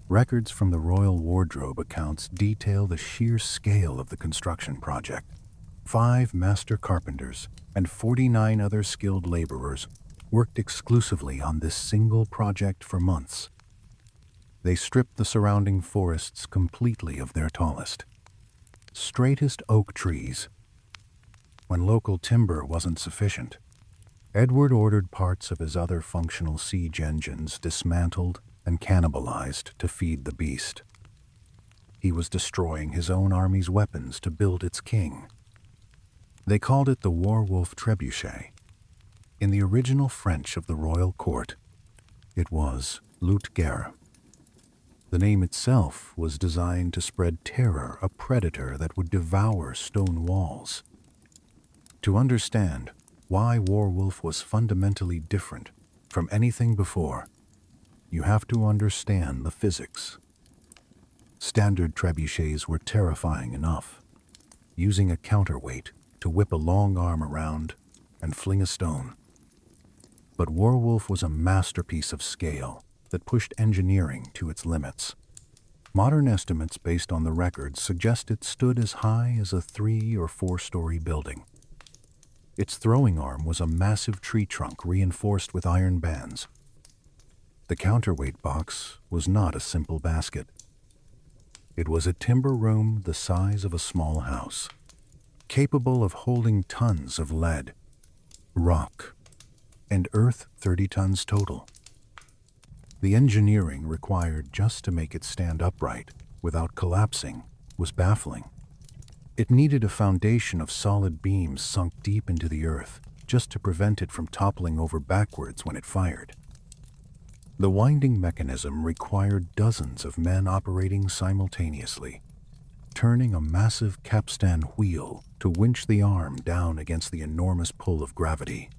Records from the Royal Wardrobe accounts detail the sheer scale of the construction project. 5 master carpenters and 49 other skilled laborers worked exclusively on this single project for months. They stripped the surrounding forests completely of their tallest, straightest oak trees. When local timber wasn't sufficient, Edward ordered parts of his other functional siege engines dismantled and cannibalized to feed the beast. He was destroying his own army's weapons to build its king. They called it the Warwolf Trebuchet. In the original French of the royal court, it was Loup-Garou. The name itself was designed to spread terror, a predator that would devour stone walls. To understand why Warwolf was fundamentally different from anything before, you have to understand the physics. Standard trebuchets were terrifying enough, using a counterweight to whip a long arm around and fling a stone. But Warwolf was a masterpiece of scale that pushed engineering to its limits. Modern estimates based on the records suggest it stood as high as a 3- or 4-story building. Its throwing arm was a massive tree trunk reinforced with iron bands. The counterweight box was not a simple basket. It was a timber room the size of a small house, capable of holding tons of lead, rock, and earth 30 tons total. The engineering required just to make it stand upright without collapsing was baffling. It needed a foundation of solid beams sunk deep into the earth just to prevent it from toppling over backwards when it fired. The winding mechanism required dozens of men operating simultaneously, turning a massive capstan wheel to winch the arm down against the enormous pull of gravity.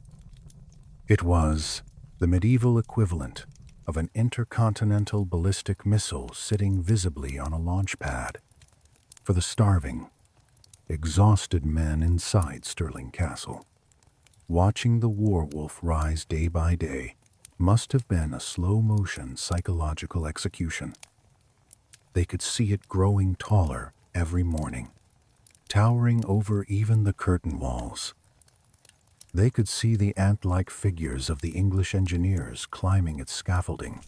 It was the medieval equivalent of an intercontinental ballistic missile sitting visibly on a launch pad for the starving, exhausted men inside Stirling Castle. Watching the Warwolf rise day by day must have been a slow-motion psychological execution. They could see it growing taller every morning, towering over even the curtain walls. They could see the ant-like figures of the English engineers climbing its scaffolding.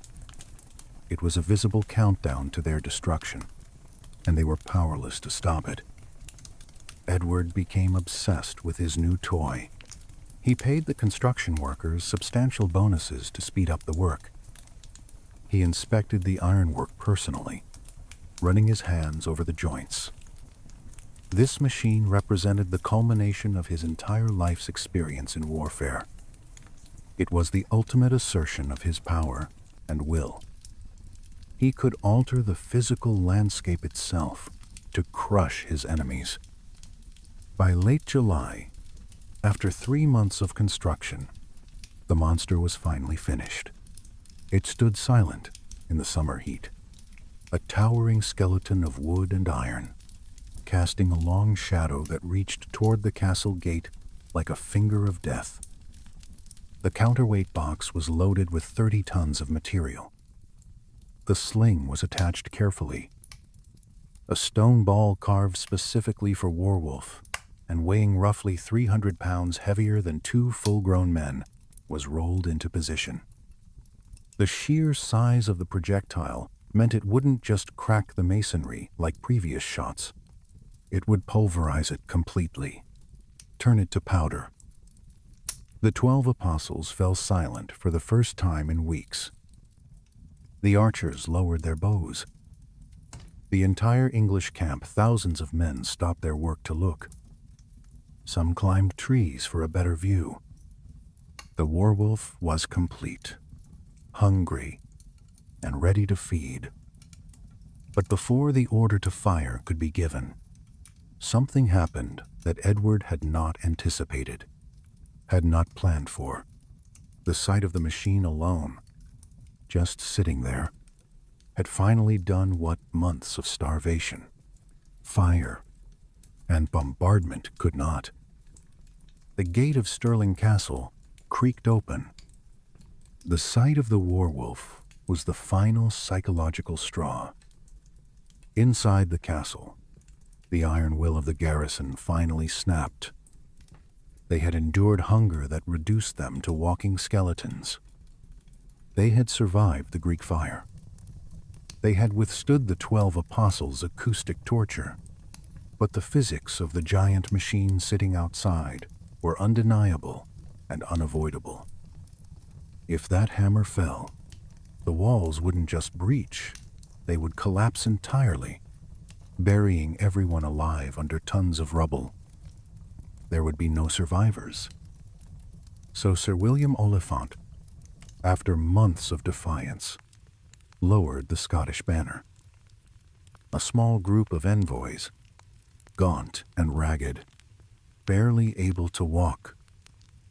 It was a visible countdown to their destruction, and they were powerless to stop it. Edward became obsessed with his new toy. He paid the construction workers substantial bonuses to speed up the work. He inspected the ironwork personally, running his hands over the joints. This machine represented the culmination of his entire life's experience in warfare. It was the ultimate assertion of his power and will. He could alter the physical landscape itself to crush his enemies. By late July, after 3 months of construction, the monster was finally finished. It stood silent in the summer heat, a towering skeleton of wood and iron, casting a long shadow that reached toward the castle gate like a finger of death. The counterweight box was loaded with 30 tons of material. The sling was attached carefully. A stone ball carved specifically for Warwolf and weighing roughly 300 pounds heavier than 2 full-grown men was rolled into position. The sheer size of the projectile meant it wouldn't just crack the masonry like previous shots. It would pulverize it completely, turn it to powder. The 12 apostles fell silent for the first time in weeks. The archers lowered their bows. The entire English camp, thousands of men, stopped their work to look. Some climbed trees for a better view. The Warwolf was complete, hungry, and ready to feed. But before the order to fire could be given, something happened that Edward had not anticipated, had not planned for. The sight of the machine alone, just sitting there, had finally done what months of starvation, fire, and bombardment could not. The gate of Stirling Castle creaked open. The sight of the Warwolf was the final psychological straw. Inside the castle, the iron will of the garrison finally snapped. They had endured hunger that reduced them to walking skeletons. They had survived the Greek fire. They had withstood the 12 apostles' acoustic torture. But the physics of the giant machine sitting outside were undeniable and unavoidable. If that hammer fell, the walls wouldn't just breach, they would collapse entirely, burying everyone alive under tons of rubble. There would be no survivors. So Sir William Oliphant, after months of defiance, lowered the Scottish banner. A small group of envoys, gaunt and ragged, barely able to walk,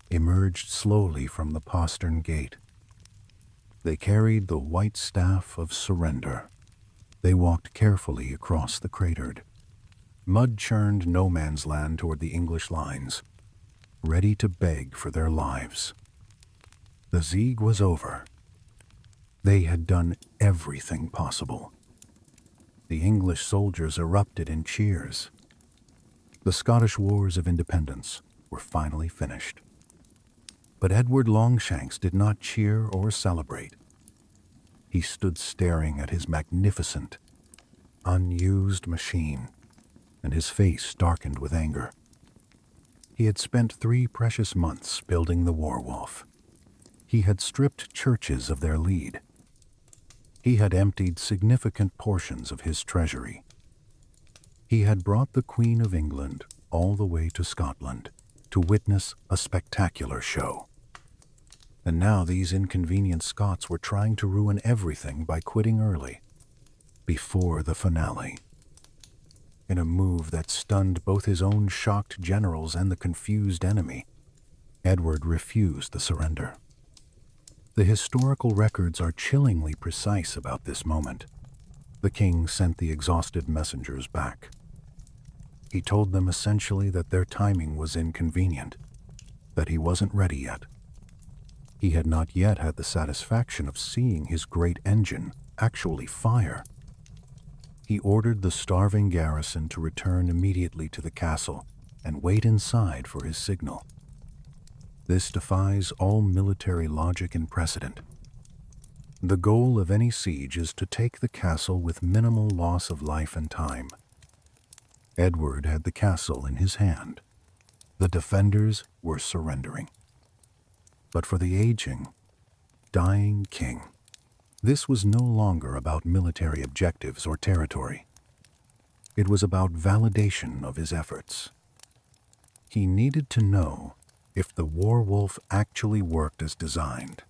emerged slowly from the postern gate. They carried the white staff of surrender. They walked carefully across the cratered, mud-churned no man's land toward the English lines, ready to beg for their lives. The siege was over. They had done everything possible. The English soldiers erupted in cheers. The Scottish Wars of Independence were finally finished. But Edward Longshanks did not cheer or celebrate. He stood staring at his magnificent, unused machine, and his face darkened with anger. He had spent 3 precious months building the Warwolf. He had stripped churches of their lead. He had emptied significant portions of his treasury. He had brought the Queen of England all the way to Scotland to witness a spectacular show. And now these inconvenient Scots were trying to ruin everything by quitting early, before the finale. In a move that stunned both his own shocked generals and the confused enemy, Edward refused the surrender. The historical records are chillingly precise about this moment. The king sent the exhausted messengers back. He told them essentially that their timing was inconvenient, that he wasn't ready yet. He had not yet had the satisfaction of seeing his great engine actually fire. He ordered the starving garrison to return immediately to the castle and wait inside for his signal. This defies all military logic and precedent. The goal of any siege is to take the castle with minimal loss of life and time. Edward had the castle in his hand. The defenders were surrendering. But for the aging, dying king, this was no longer about military objectives or territory. It was about validation of his efforts. He needed to know if the werewolf actually worked as designed.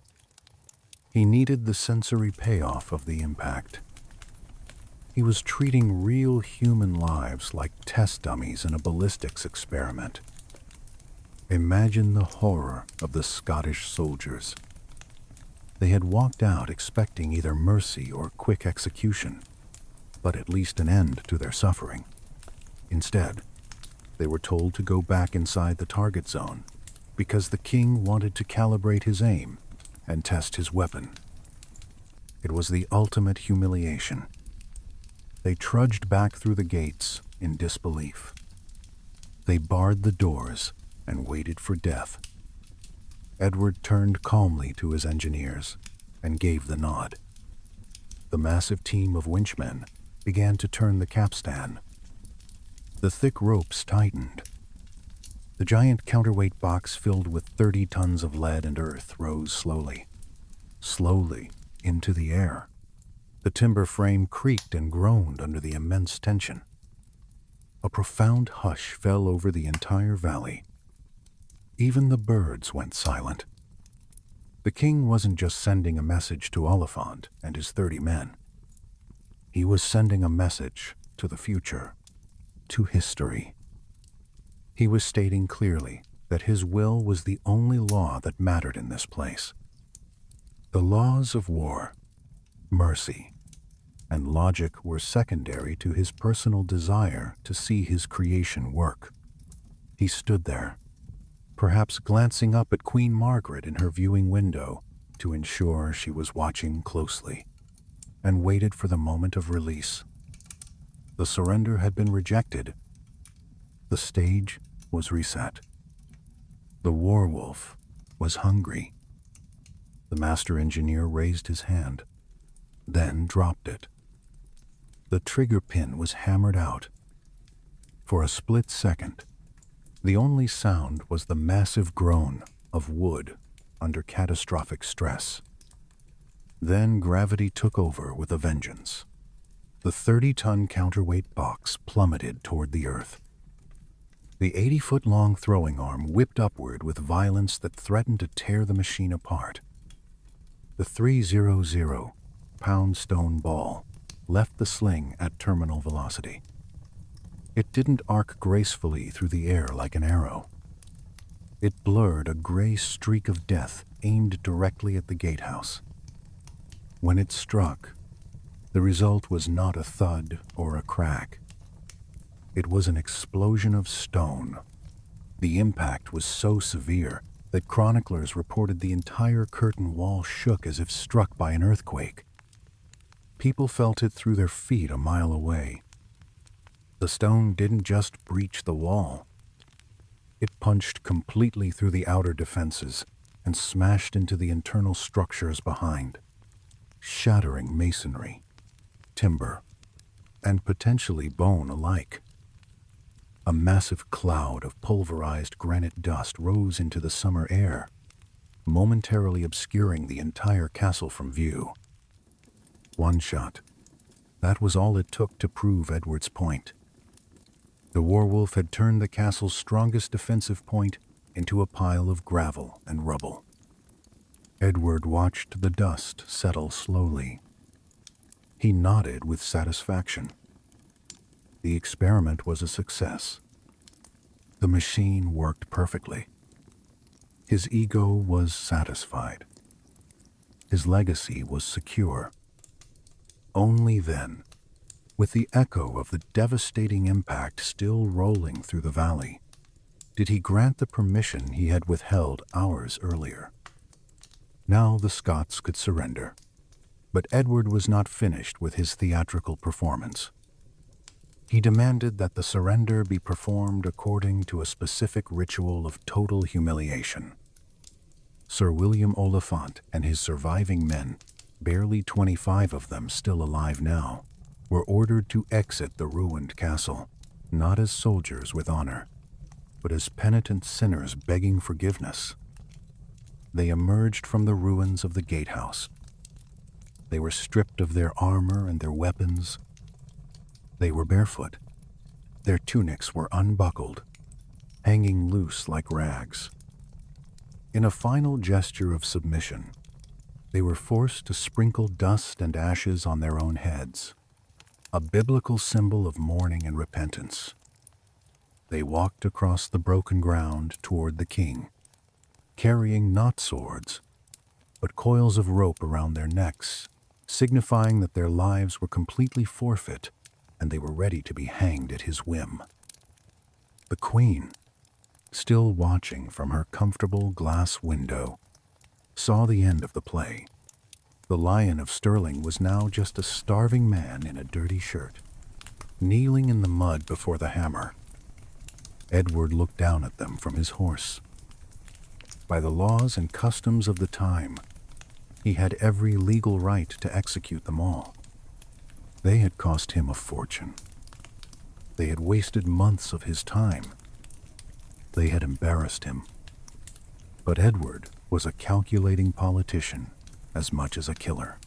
He needed the sensory payoff of the impact. He was treating real human lives like test dummies in a ballistics experiment. Imagine the horror of the Scottish soldiers. They had walked out expecting either mercy or quick execution, but at least an end to their suffering. Instead, they were told to go back inside the target zone because the king wanted to calibrate his aim and test his weapon. It was the ultimate humiliation. They trudged back through the gates in disbelief. They barred the doors and waited for death. Edward turned calmly to his engineers and gave the nod. The massive team of winchmen began to turn the capstan. The thick ropes tightened. The giant counterweight box filled with 30 tons of lead and earth rose slowly into the air. The timber frame creaked and groaned under the immense tension. A profound hush fell over the entire valley. Even the birds went silent. The king wasn't just sending a message to Oliphant and his 30 men. He was sending a message to the future, to history. He was stating clearly that his will was the only law that mattered in this place. The laws of war, mercy, and logic were secondary to his personal desire to see his creation work. He stood there, perhaps glancing up at Queen Margaret in her viewing window to ensure she was watching closely, and waited for the moment of release. The surrender had been rejected. The stage was reset. The werewolf was hungry. The master engineer raised his hand, then dropped it. The trigger pin was hammered out. For a split second, the only sound was the massive groan of wood under catastrophic stress. Then gravity took over with a vengeance. The 30-ton counterweight box plummeted toward the earth. The 80-foot-long throwing arm whipped upward with violence that threatened to tear the machine apart. The 300-pound stone ball left the sling at terminal velocity. It didn't arc gracefully through the air like an arrow. It blurred a gray streak of death aimed directly at the gatehouse. When it struck, the result was not a thud or a crack. It was an explosion of stone. The impact was so severe that chroniclers reported the entire curtain wall shook as if struck by an earthquake. People felt it through their feet a mile away. The stone didn't just breach the wall. It punched completely through the outer defenses and smashed into the internal structures behind, shattering masonry, timber, and potentially bone alike. A massive cloud of pulverized granite dust rose into the summer air, momentarily obscuring the entire castle from view. One shot. That was all it took to prove Edward's point. The werewolf had turned the castle's strongest defensive point into a pile of gravel and rubble. Edward watched the dust settle slowly. He nodded with satisfaction. The experiment was a success. The machine worked perfectly. His ego was satisfied. His legacy was secure. Only then, with the echo of the devastating impact still rolling through the valley, did he grant the permission he had withheld hours earlier. Now the Scots could surrender. But Edward was not finished with his theatrical performance. He demanded that the surrender be performed according to a specific ritual of total humiliation. Sir William Oliphant and his surviving men, barely 25 of them still alive now, were ordered to exit the ruined castle, not as soldiers with honor, but as penitent sinners begging forgiveness. They emerged from the ruins of the gatehouse. They were stripped of their armor and their weapons. They were barefoot. Their tunics were unbuckled, hanging loose like rags. In a final gesture of submission, they were forced to sprinkle dust and ashes on their own heads, a biblical symbol of mourning and repentance. They walked across the broken ground toward the king, carrying not swords, but coils of rope around their necks, signifying that their lives were completely forfeit and they were ready to be hanged at his whim. The queen, still watching from her comfortable glass window, saw the end of the play. The Lion of Stirling was now just a starving man in a dirty shirt, kneeling in the mud before the hammer. Edward looked down at them from his horse. By the laws and customs of the time, he had every legal right to execute them all. They had cost him a fortune. They had wasted months of his time. They had embarrassed him. But Edward was a calculating politician as much as a killer.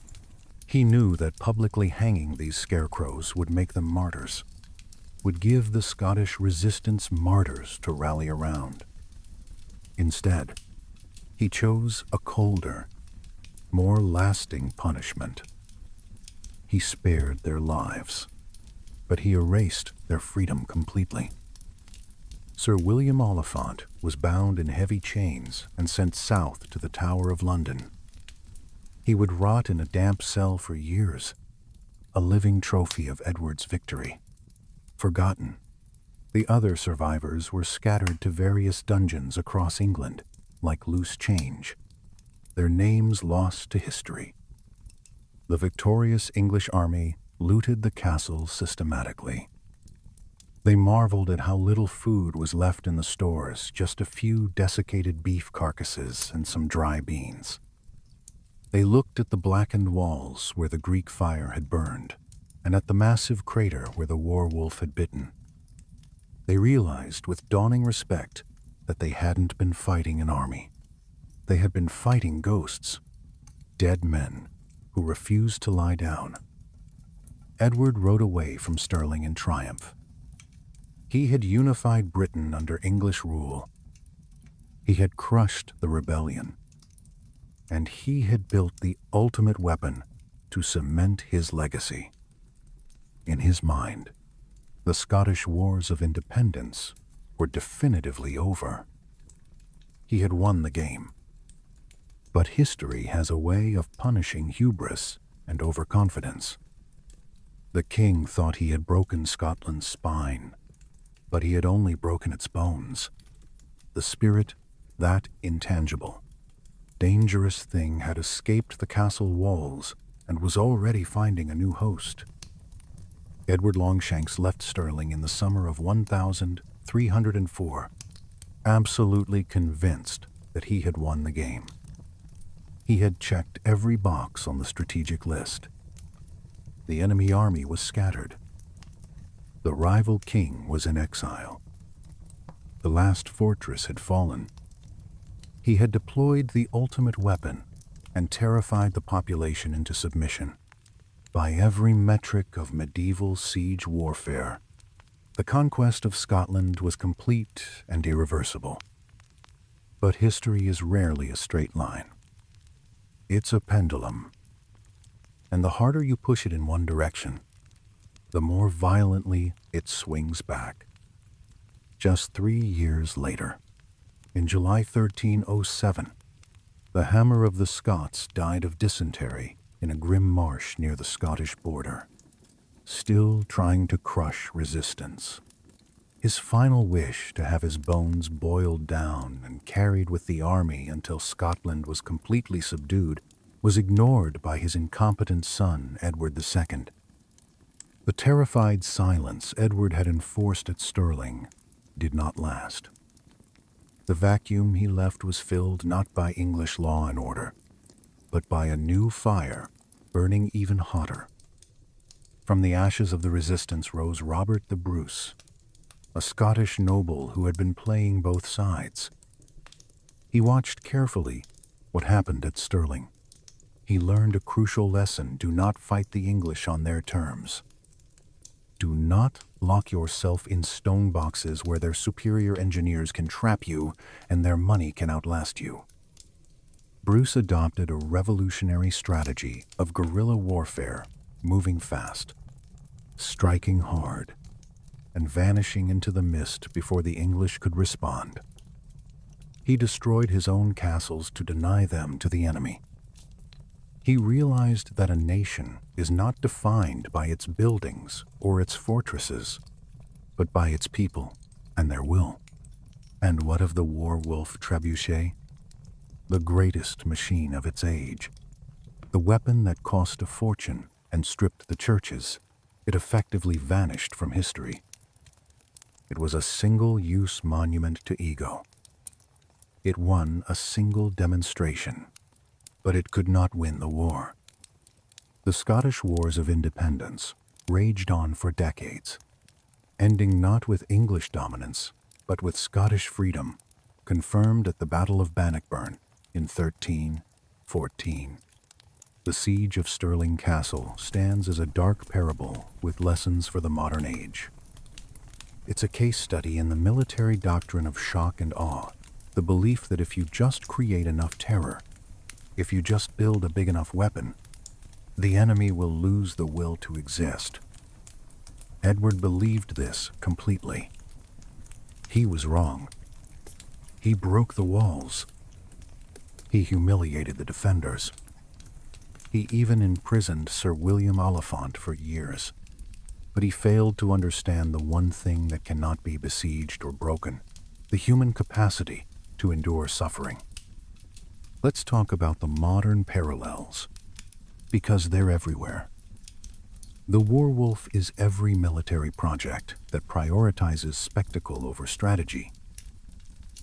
He knew that publicly hanging these scarecrows would make them martyrs, would give the Scottish resistance martyrs to rally around. Instead, he chose a colder, more lasting punishment. He spared their lives, but he erased their freedom completely. Sir William Oliphant was bound in heavy chains and sent south to the Tower of London. He would rot in a damp cell for years, a living trophy of Edward's victory. Forgotten, the other survivors were scattered to various dungeons across England, like loose change, their names lost to history. The victorious English army looted the castle systematically. They marveled at how little food was left in the stores, just a few desiccated beef carcasses and some dry beans. They looked at the blackened walls where the Greek fire had burned, and at the massive crater where the war wolf had bitten. They realized with dawning respect that they hadn't been fighting an army. They had been fighting ghosts, dead men who refused to lie down. Edward rode away from Stirling in triumph. He had unified Britain under English rule. He had crushed the rebellion. And he had built the ultimate weapon to cement his legacy. In his mind, the Scottish Wars of Independence were definitively over. He had won the game. But history has a way of punishing hubris and overconfidence. The king thought he had broken Scotland's spine, but he had only broken its bones. The spirit, that intangible, dangerous thing, had escaped the castle walls and was already finding a new host. Edward Longshanks left Stirling in the summer of 1304, absolutely convinced that he had won the game. He had checked every box on the strategic list. The enemy army was scattered. The rival king was in exile. The last fortress had fallen. He had deployed the ultimate weapon and terrified the population into submission. By every metric of medieval siege warfare, the conquest of Scotland was complete and irreversible. But history is rarely a straight line. It's a pendulum, and the harder you push it in one direction, the more violently it swings back. Just 3 years later, in July 1307, the Hammer of the Scots died of dysentery in a grim marsh near the Scottish border, still trying to crush resistance. His final wish to have his bones boiled down and carried with the army until Scotland was completely subdued was ignored by his incompetent son, Edward II. The terrified silence Edward had enforced at Stirling did not last. The vacuum he left was filled not by English law and order, but by a new fire burning even hotter. From the ashes of the resistance rose Robert the Bruce, a Scottish noble who had been playing both sides. He watched carefully what happened at Stirling. He learned a crucial lesson: do not fight the English on their terms. Do not lock yourself in stone boxes where their superior engineers can trap you and their money can outlast you. Bruce adopted a revolutionary strategy of guerrilla warfare, moving fast, striking hard, and vanishing into the mist before the English could respond. He destroyed his own castles to deny them to the enemy. He realized that a nation is not defined by its buildings or its fortresses, but by its people and their will. And what of the war-wolf trebuchet? The greatest machine of its age. The weapon that cost a fortune and stripped the churches, it effectively vanished from history. It was a single-use monument to ego. It won a single demonstration, but it could not win the war. The Scottish Wars of Independence raged on for decades, ending not with English dominance, but with Scottish freedom, confirmed at the Battle of Bannockburn in 1314. The Siege of Stirling Castle stands as a dark parable with lessons for the modern age. It's a case study in the military doctrine of shock and awe, the belief that if you just create enough terror, if you just build a big enough weapon, the enemy will lose the will to exist. Edward believed this completely. He was wrong. He broke the walls. He humiliated the defenders. He even imprisoned Sir William Oliphant for years. But he failed to understand the one thing that cannot be besieged or broken: the human capacity to endure suffering. Let's talk about the modern parallels, because they're everywhere. The Warwolf is every military project that prioritizes spectacle over strategy.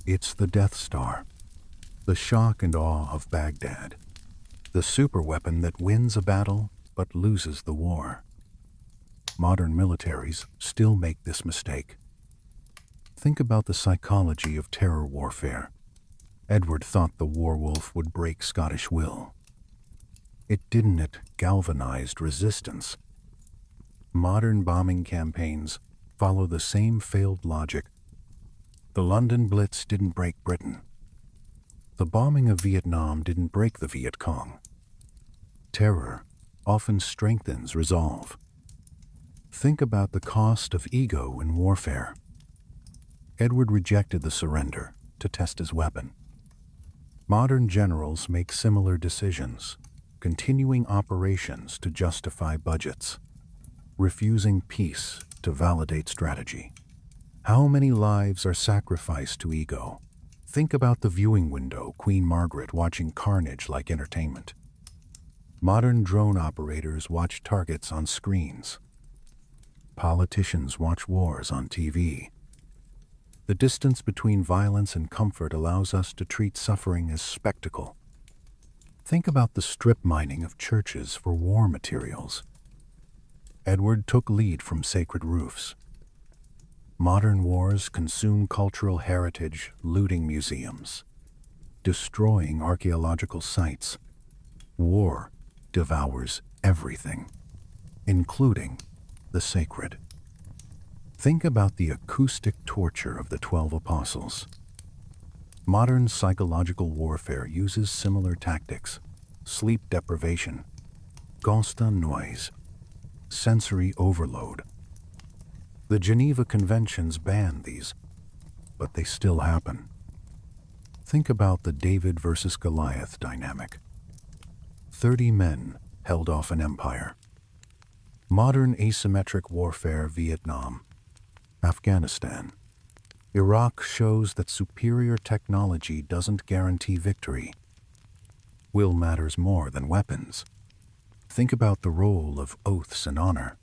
It's the Death Star, the shock and awe of Baghdad, the superweapon that wins a battle but loses the war. Modern militaries still make this mistake. Think about the psychology of terror warfare. Edward thought the Warwolf would break Scottish will. It didn't. It galvanized resistance. Modern bombing campaigns follow the same failed logic. The London Blitz didn't break Britain. The bombing of Vietnam didn't break the Viet Cong. Terror often strengthens resolve. Think about the cost of ego in warfare. Edward rejected the surrender to test his weapon. Modern generals make similar decisions, continuing operations to justify budgets, refusing peace to validate strategy. How many lives are sacrificed to ego? Think about the viewing window, Queen Margaret watching carnage like entertainment. Modern drone operators watch targets on screens. Politicians watch wars on TV. The distance between violence and comfort allows us to treat suffering as spectacle. Think about the strip mining of churches for war materials. Edward took lead from sacred roofs. Modern wars consume cultural heritage, looting museums, destroying archaeological sites. War devours everything, including the sacred. Think about the acoustic torture of the 12 apostles. Modern psychological warfare uses similar tactics: sleep deprivation, constant noise, sensory overload. The Geneva Conventions ban these, but they still happen. Think about the David versus Goliath dynamic. 30 men held off an empire. Modern asymmetric warfare, Vietnam, Afghanistan, Iraq shows that superior technology doesn't guarantee victory. Will matters more than weapons. Think about the role of oaths and honor.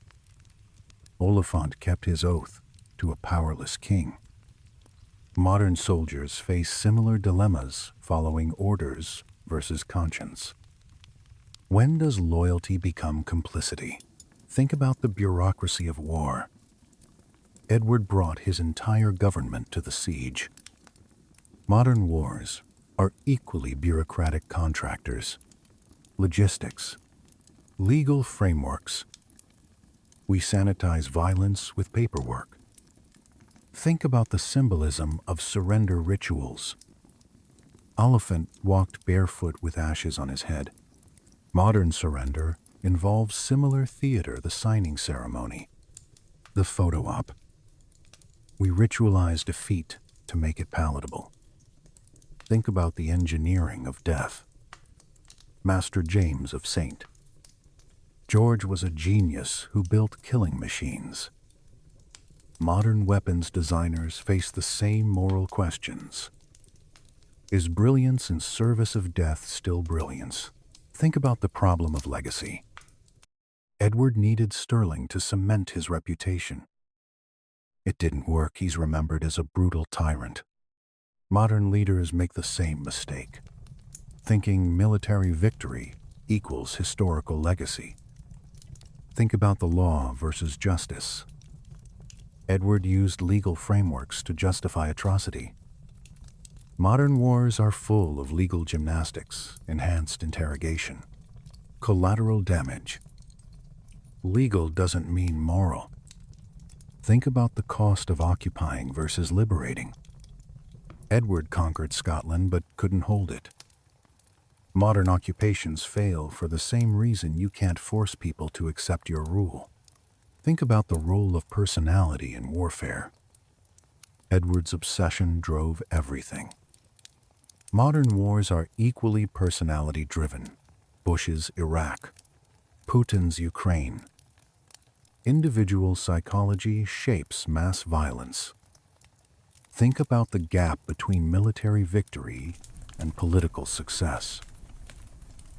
Oliphant kept his oath to a powerless king. Modern soldiers face similar dilemmas following orders versus conscience. When does loyalty become complicity? Think about the bureaucracy of war. Edward brought his entire government to the siege. Modern wars are equally bureaucratic contractors. Logistics, legal frameworks. We sanitize violence with paperwork. Think about the symbolism of surrender rituals. Oliphant walked barefoot with ashes on his head. Modern surrender involves similar theater, the signing ceremony, the photo op. We ritualize defeat to make it palatable. Think about the engineering of death. Master James of St. George was a genius who built killing machines. Modern weapons designers face the same moral questions. Is brilliance in service of death still brilliance? Think about the problem of legacy. Edward needed Stirling to cement his reputation. It didn't work. He's remembered as a brutal tyrant. Modern leaders make the same mistake, thinking military victory equals historical legacy. Think about the law versus justice. Edward used legal frameworks to justify atrocity. Modern wars are full of legal gymnastics, enhanced interrogation, collateral damage. Legal doesn't mean moral. Think about the cost of occupying versus liberating. Edward conquered Scotland but couldn't hold it. Modern occupations fail for the same reason you can't force people to accept your rule. Think about the role of personality in warfare. Edward's obsession drove everything. Modern wars are equally personality-driven. Bush's Iraq, Putin's Ukraine. Individual psychology shapes mass violence. Think about the gap between military victory and political success.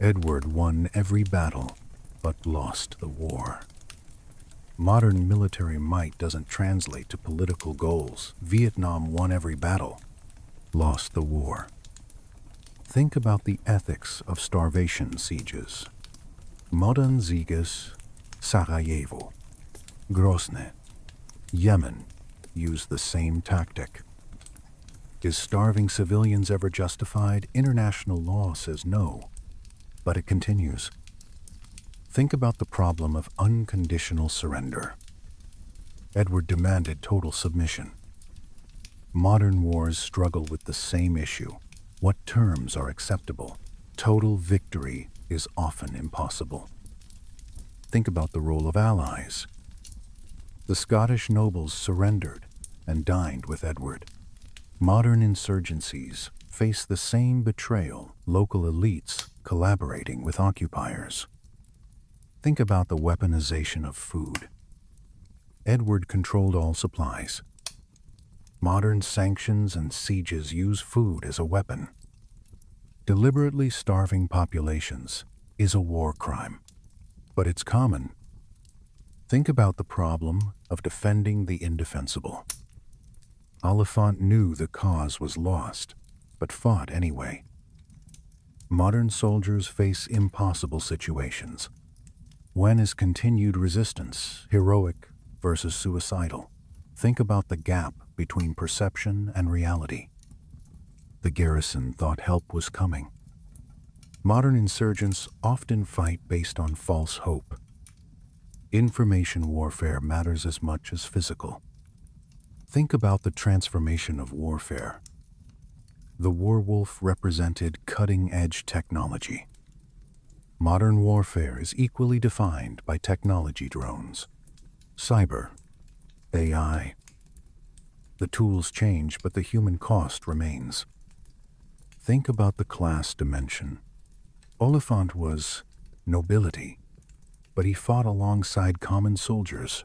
Edward won every battle, but lost the war. Modern military might doesn't translate to political goals. Vietnam won every battle, lost the war. Think about the ethics of starvation sieges. Modern Sieges, Sarajevo, Grozny, Yemen use the same tactic. Is starving civilians ever justified? International law says no, but it continues. Think about the problem of unconditional surrender. Edward demanded total submission. Modern wars struggle with the same issue. What terms are acceptable? Total victory is often impossible. Think about the role of allies. The Scottish nobles surrendered and dined with Edward. Modern insurgencies face the same betrayal, local elites collaborating with occupiers. Think about the weaponization of food. Edward controlled all supplies. Modern sanctions and sieges use food as a weapon. Deliberately starving populations is a war crime, but it's common. Think about the problem of defending the indefensible. Oliphant knew the cause was lost, but fought anyway. Modern soldiers face impossible situations. When is continued resistance heroic versus suicidal? Think about the gap between perception and reality. The garrison thought help was coming. Modern insurgents often fight based on false hope. Information warfare matters as much as physical. Think about the transformation of warfare. The werewolf represented cutting-edge technology. Modern warfare is equally defined by technology drones, cyber, AI. The tools change, but the human cost remains. Think about the class dimension. Oliphant was nobility, but he fought alongside common soldiers.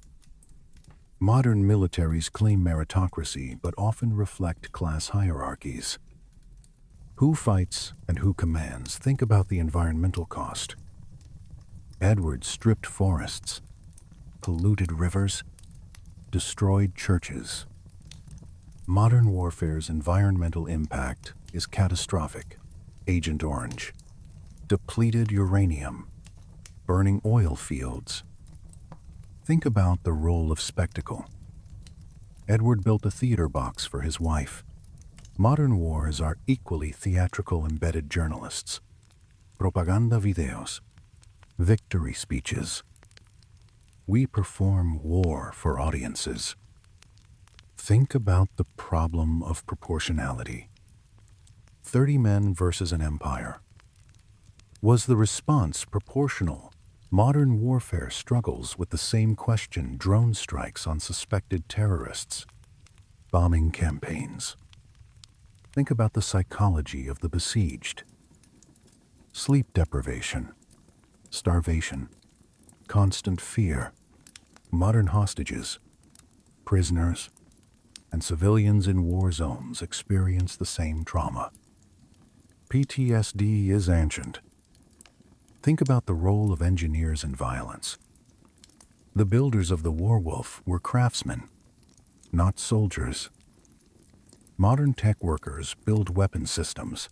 Modern militaries claim meritocracy, but often reflect class hierarchies. Who fights and who commands? Think about the environmental cost. Edward stripped forests, polluted rivers, destroyed churches. Modern warfare's environmental impact is catastrophic. Agent Orange, depleted uranium, burning oil fields. Think about the role of spectacle. Edward built a theater box for his wife. Modern wars are equally theatrical embedded journalists. Propaganda videos, victory speeches. We perform war for audiences. Think about the problem of proportionality. 30 men versus an empire. Was the response proportional? Modern warfare struggles with the same question: drone strikes on suspected terrorists, bombing campaigns. Think about the psychology of the besieged. Sleep deprivation, starvation, constant fear. Modern hostages, prisoners, and civilians in war zones experience the same trauma. PTSD is ancient. Think about the role of engineers in violence. The builders of the Werewolf were craftsmen, not soldiers. Modern tech workers build weapon systems.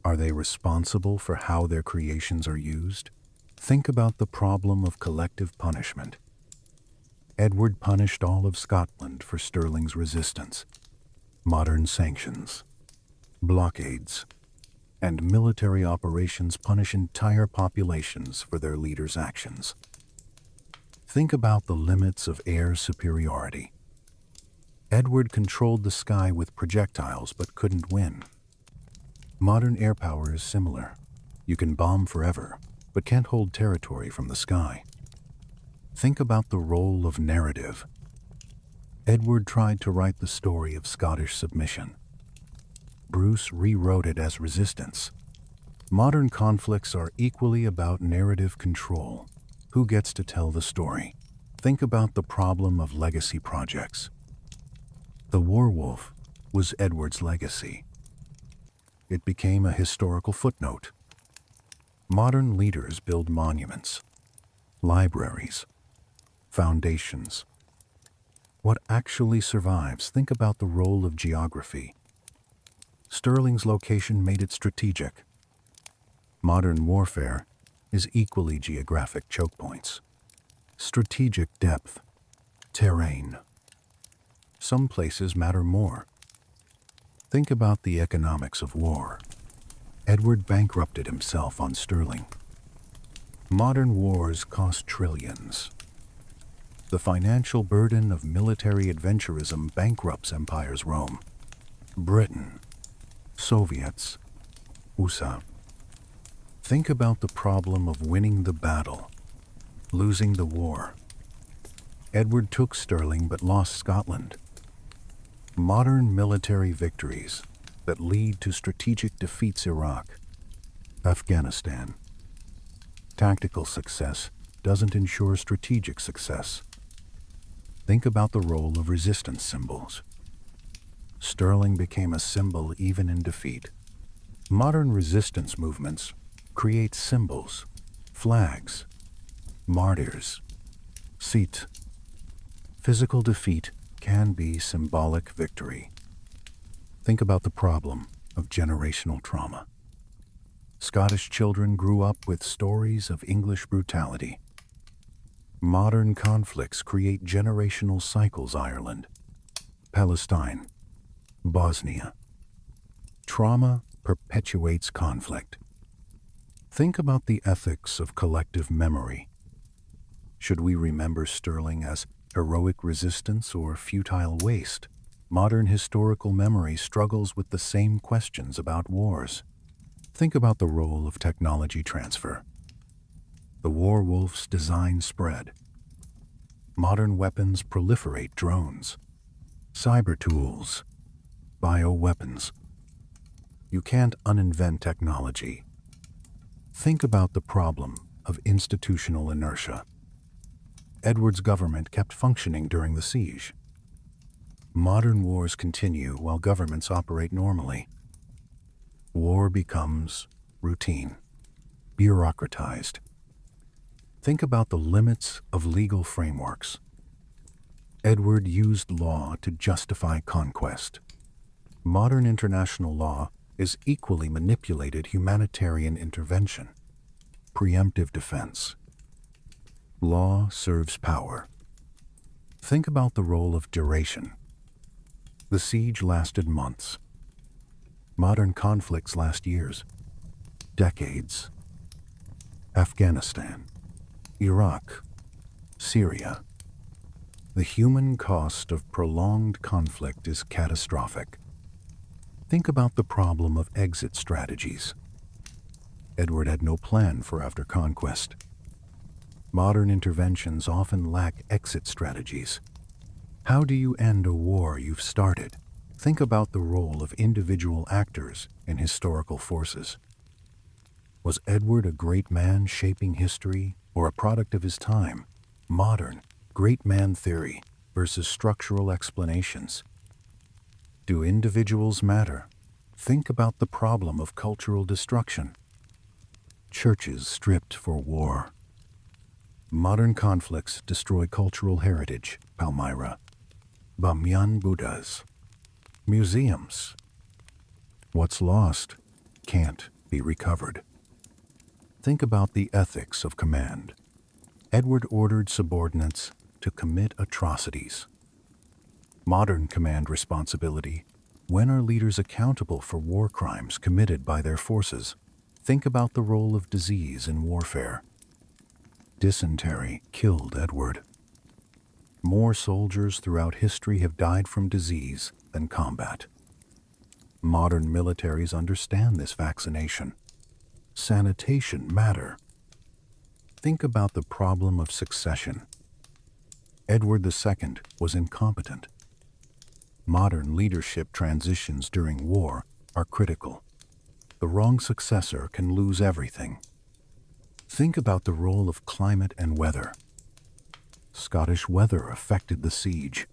Are they responsible for how their creations are used? Think about the problem of collective punishment. Edward punished all of Scotland for Stirling's resistance. Modern sanctions, blockades, and military operations punish entire populations for their leaders' actions. Think about the limits of air superiority. Edward controlled the sky with projectiles but couldn't win. Modern air power is similar. You can bomb forever, but can't hold territory from the sky. Think about the role of narrative. Edward tried to write the story of Scottish submission. Bruce rewrote it as resistance. Modern conflicts are equally about narrative control. Who gets to tell the story? Think about the problem of legacy projects. The Werewolf was Edward's legacy. It became a historical footnote. Modern leaders build monuments, libraries, foundations. What actually survives? Think about the role of geography. Stirling's location made it strategic. Modern warfare is equally geographic choke points. Strategic depth, terrain. Some places matter more. Think about the economics of war. Edward bankrupted himself on Stirling. Modern wars cost trillions. The financial burden of military adventurism bankrupts empires Rome, Britain, Soviets, USA. Think about the problem of winning the battle, losing the war. Edward took Stirling but lost Scotland. Modern military victories that lead to strategic defeats: Iraq, Afghanistan. Tactical success doesn't ensure strategic success. Think about the role of resistance symbols. Stirling became a symbol even in defeat. Modern resistance movements create symbols, flags, martyrs, seat. Physical defeat can be symbolic victory. Think about the problem of generational trauma. Scottish children grew up with stories of English brutality. Modern conflicts create generational cycles: Ireland, Palestine, Bosnia. Trauma perpetuates conflict. Think about the ethics of collective memory. Should we remember Stirling as heroic resistance or futile waste? Modern historical memory struggles with the same questions about wars. Think about the role of technology transfer. The Werewolf's design spread. Modern weapons proliferate: drones, cyber tools, bioweapons. You can't uninvent technology. Think about the problem of institutional inertia. Edward's government kept functioning during the siege. Modern wars continue while governments operate normally. War becomes routine, bureaucratized. Think about the limits of legal frameworks. Edward used law to justify conquest. Modern international law is equally manipulated humanitarian intervention. Preemptive defense. Law serves power. Think about the role of duration. The siege lasted months. Modern conflicts last years, decades. Afghanistan, Iraq, Syria. The human cost of prolonged conflict is catastrophic. Think about the problem of exit strategies. Edward had no plan for after conquest. Modern interventions often lack exit strategies. How do you end a war you've started? Think about the role of individual actors in historical forces. Was Edward a great man shaping history or a product of his time? Modern great man theory versus structural explanations. Do individuals matter? Think about the problem of cultural destruction. Churches stripped for war. Modern conflicts destroy cultural heritage. Palmyra. Bamyan Buddhas. Museums. What's lost can't be recovered. Think about the ethics of command. Edward ordered subordinates to commit atrocities. Modern command responsibility. When are leaders accountable for war crimes committed by their forces? Think about the role of disease in warfare. Dysentery killed Edward. More soldiers throughout history have died from disease than combat. Modern militaries understand this vaccination. Sanitation matter. Think about the problem of succession. Edward II was incompetent. Modern leadership transitions during war are critical. The wrong successor can lose everything. Think about the role of climate and weather. Scottish weather affected the siege.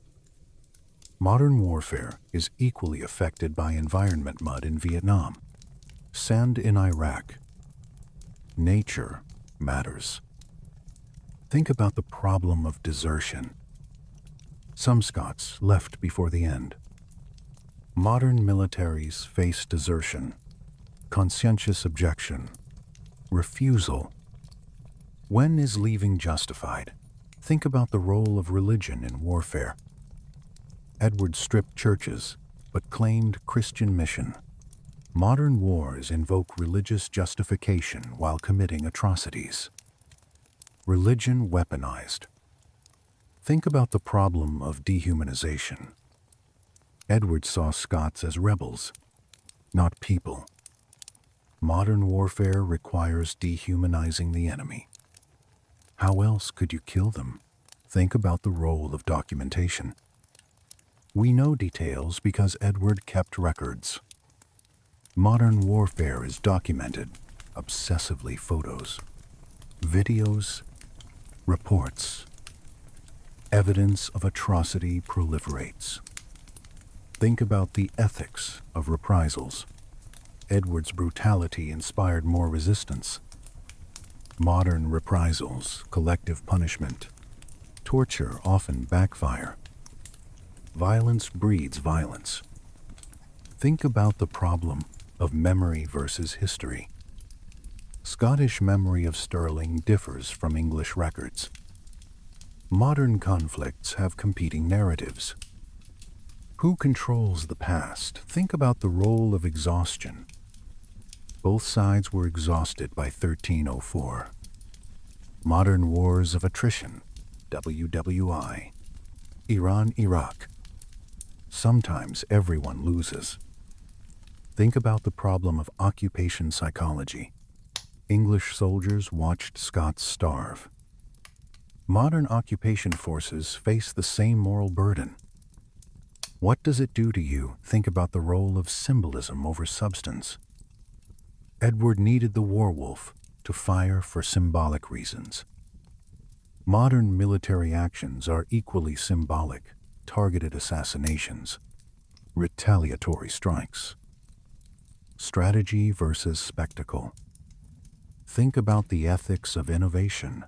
Modern warfare is equally affected by environment mud in Vietnam, sand in Iraq. Nature matters. Think about the problem of desertion. Some Scots left before the end. Modern militaries face desertion, conscientious objection, refusal. When is leaving justified? Think about the role of religion in warfare. Edward stripped churches, but claimed Christian mission. Modern wars invoke religious justification while committing atrocities. Religion weaponized. Think about the problem of dehumanization. Edward saw Scots as rebels, not people. Modern warfare requires dehumanizing the enemy. How else could you kill them? Think about the role of documentation. We know details because Edward kept records. Modern warfare is documented, obsessively photos, videos, reports. Evidence of atrocity proliferates. Think about the ethics of reprisals. Edward's brutality inspired more resistance. Modern reprisals, collective punishment, torture often backfire. Violence breeds violence. Think about the problem of memory versus history. Scottish memory of Stirling differs from English records. Modern conflicts have competing narratives. Who controls the past? Think about the role of exhaustion. Both sides were exhausted by 1304. Modern wars of attrition, WWI. Iran-Iraq. Sometimes everyone loses. Think about the problem of occupation psychology. English soldiers watched Scots starve. Modern occupation forces face the same moral burden. What does it do to you? Think about the role of symbolism over substance. Edward needed the werewolf to fire for symbolic reasons. Modern military actions are equally symbolic: targeted assassinations, retaliatory strikes. Strategy versus spectacle. Think about the ethics of innovation.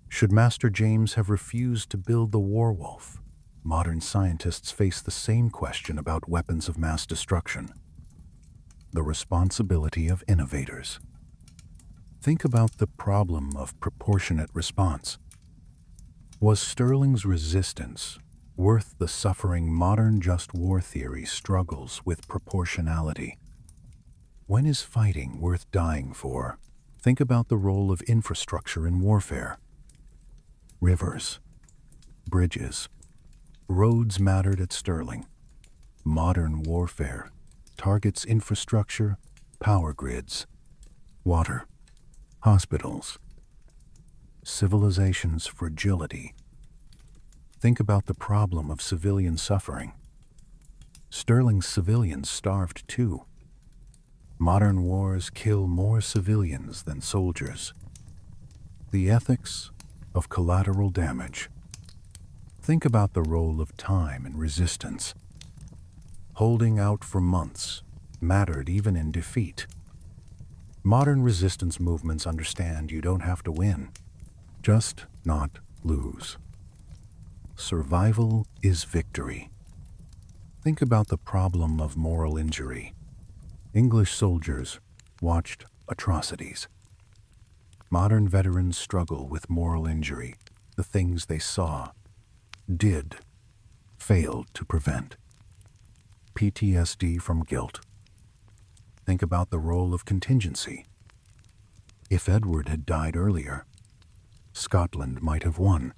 Should Master James have refused to build the werewolf? Modern scientists face the same question about weapons of mass destruction: the responsibility of innovators. Think about the problem of proportionate response. Was Stirling's resistance worth the suffering? Modern just war theory struggles with proportionality. When is fighting worth dying for? Think about the role of infrastructure in warfare. Rivers, bridges, roads mattered at Stirling. Modern warfare targets infrastructure, power grids, water, hospitals. Civilization's fragility. Think about the problem of civilian suffering. Stirling's civilians starved too. Modern wars kill more civilians than soldiers. The ethics of collateral damage. Think about the role of time in resistance. Holding out for months mattered even in defeat. Modern resistance movements understand you don't have to win, just not lose. Survival is victory. Think about the problem of moral injury. English soldiers watched atrocities. Modern veterans struggle with moral injury, the things they saw, did, failed to prevent. PTSD from guilt. Think about the role of contingency. If Edward had died earlier, Scotland might have won.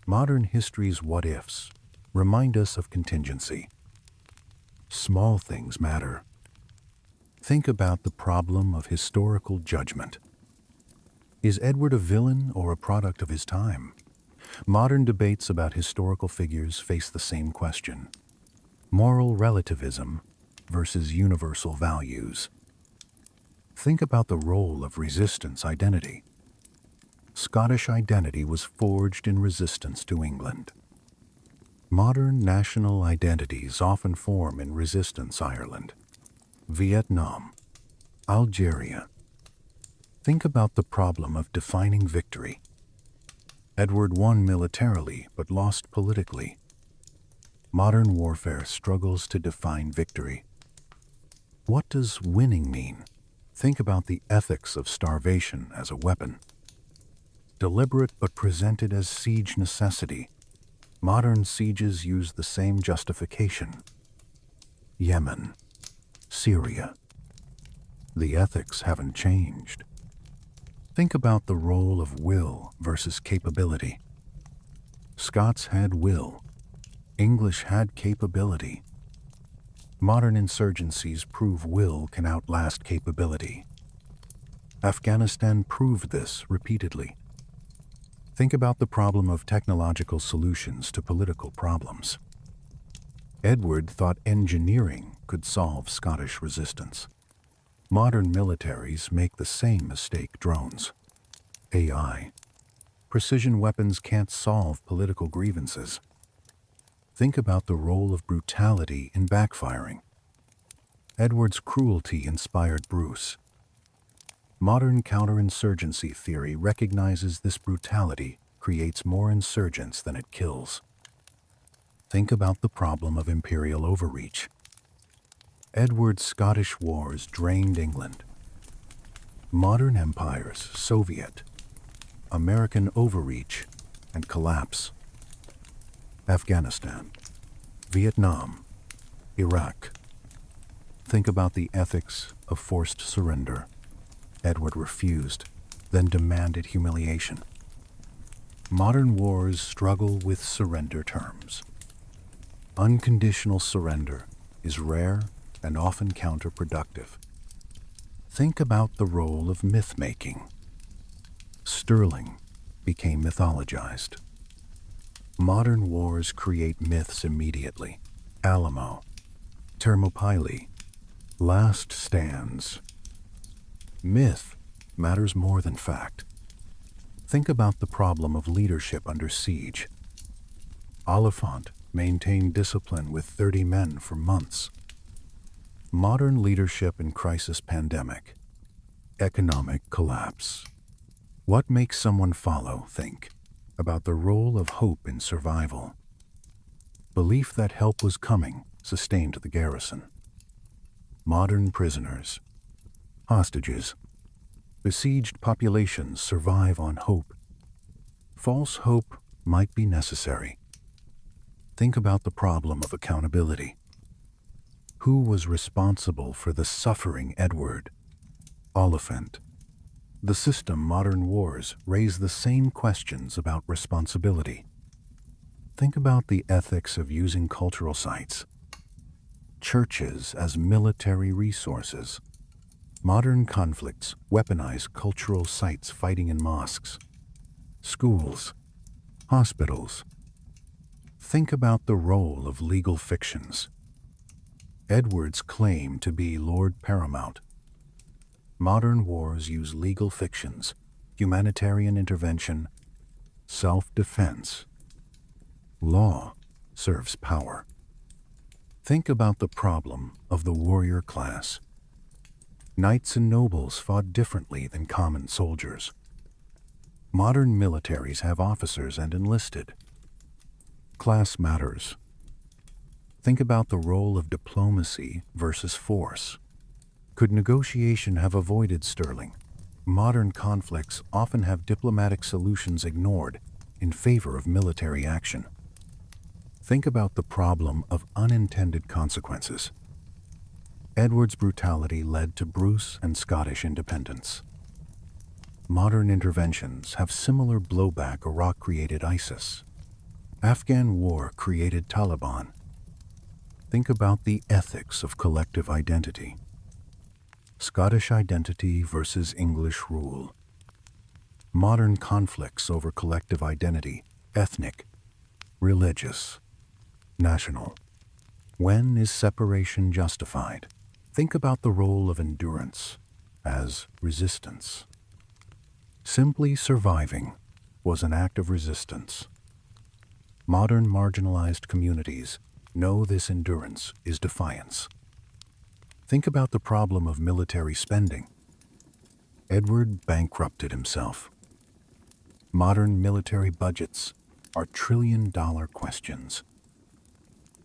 Modern history's what-ifs remind us of contingency. Small things matter. Think about the problem of historical judgment. Is Edward a villain or a product of his time? Modern debates about historical figures face the same question: moral relativism versus universal values. Think about the role of resistance identity. Scottish identity was forged in resistance to England. Modern national identities often form in resistance: Ireland, Vietnam, Algeria. Think about the problem of defining victory. Edward won militarily but lost politically. Modern warfare struggles to define victory. What does winning mean? Think about the ethics of starvation as a weapon. Deliberate but presented as siege necessity. Modern sieges use the same justification. Yemen, Syria. The ethics haven't changed. Think about the role of will versus capability. Scots had will. English had capability. Modern insurgencies prove will can outlast capability. Afghanistan proved this repeatedly. Think about the problem of technological solutions to political problems. Edward thought engineering could solve Scottish resistance. Modern militaries make the same mistake: drones, AI. Precision weapons can't solve political grievances. Think about the role of brutality in backfiring. Edward's cruelty inspired Bruce. Modern counterinsurgency theory recognizes this brutality creates more insurgents than it kills. Think about the problem of imperial overreach. Edward's Scottish wars drained England. Modern empires, Soviet, American overreach and collapse. Afghanistan, Vietnam, Iraq. Think about the ethics of forced surrender. Edward refused, then demanded humiliation. Modern wars struggle with surrender terms. Unconditional surrender is rare and often counterproductive. Think about the role of myth-making. Stirling became mythologized. Modern wars create myths immediately. Alamo, Thermopylae, last stands. Myth matters more than fact. Think about the problem of leadership under siege. Oliphant maintained discipline with 30 men for months. Modern leadership in crisis pandemic. Economic collapse. What makes someone follow? Think about the role of hope in survival. Belief that help was coming sustained the garrison. Modern prisoners, hostages, besieged populations survive on hope. False hope might be necessary. Think about the problem of accountability. Who was responsible for the suffering Edward? Oliphant. The system modern wars raise the same questions about responsibility. Think about the ethics of using cultural sites, churches as military resources. Modern conflicts weaponize cultural sites fighting in mosques, schools, hospitals. Think about the role of legal fictions. Edward's claim to be Lord Paramount. Modern wars use legal fictions, humanitarian intervention, self-defense. Law serves power. Think about the problem of the warrior class. Knights and nobles fought differently than common soldiers. Modern militaries have officers and enlisted. Class matters. Think about the role of diplomacy versus force. Could negotiation have avoided Stirling? Modern conflicts often have diplomatic solutions ignored in favor of military action. Think about the problem of unintended consequences. Edward's brutality led to Bruce and Scottish independence. Modern interventions have similar blowback. Iraq created ISIS. Afghan war created Taliban. Think about the ethics of collective identity. Scottish identity versus English rule. Modern conflicts over collective identity, ethnic, religious, national. When is separation justified? Think about the role of endurance as resistance. Simply surviving was an act of resistance. Modern marginalized communities know this endurance is defiance. Think about the problem of military spending. Edward bankrupted himself. Modern military budgets are trillion-dollar questions.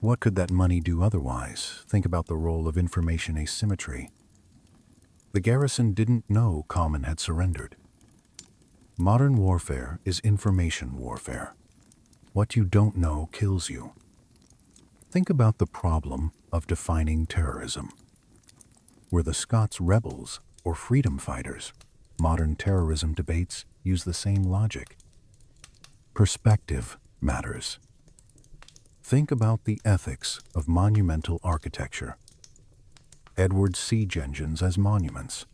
What could that money do otherwise? Think about the role of information asymmetry. The garrison didn't know Common had surrendered. Modern warfare is information warfare. What you don't know kills you. Think about the problem of defining terrorism. Were the Scots rebels or freedom fighters? Modern terrorism debates use the same logic. Perspective matters. Think about the ethics of monumental architecture. Edward's siege engines as monuments.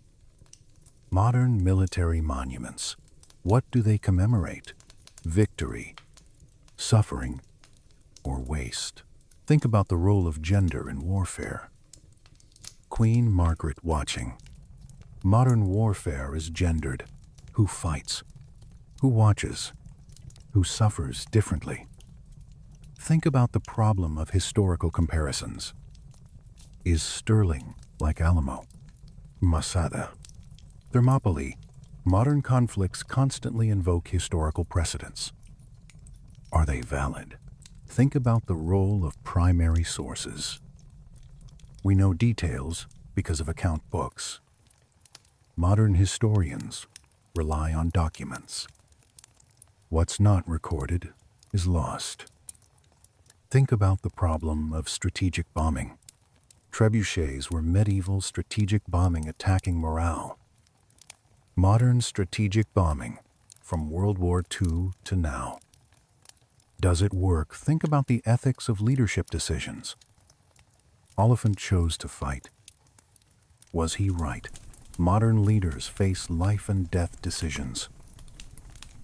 Modern military monuments. What do they commemorate? Victory, suffering, or waste? Think about the role of gender in warfare. Queen Margaret watching. Modern warfare is gendered. Who fights? Who watches? Who suffers differently? Think about the problem of historical comparisons. Is Stirling like Alamo? Masada? Thermopylae? Modern conflicts constantly invoke historical precedents. Are they valid? Think about the role of primary sources. We know details because of account books. Modern historians rely on documents. What's not recorded is lost. Think about the problem of strategic bombing. Trebuchets were medieval strategic bombing attacking morale. Modern strategic bombing from World War II to now. Does it work? Think about the ethics of leadership decisions. Oliphant chose to fight. Was he right? Modern leaders face life and death decisions.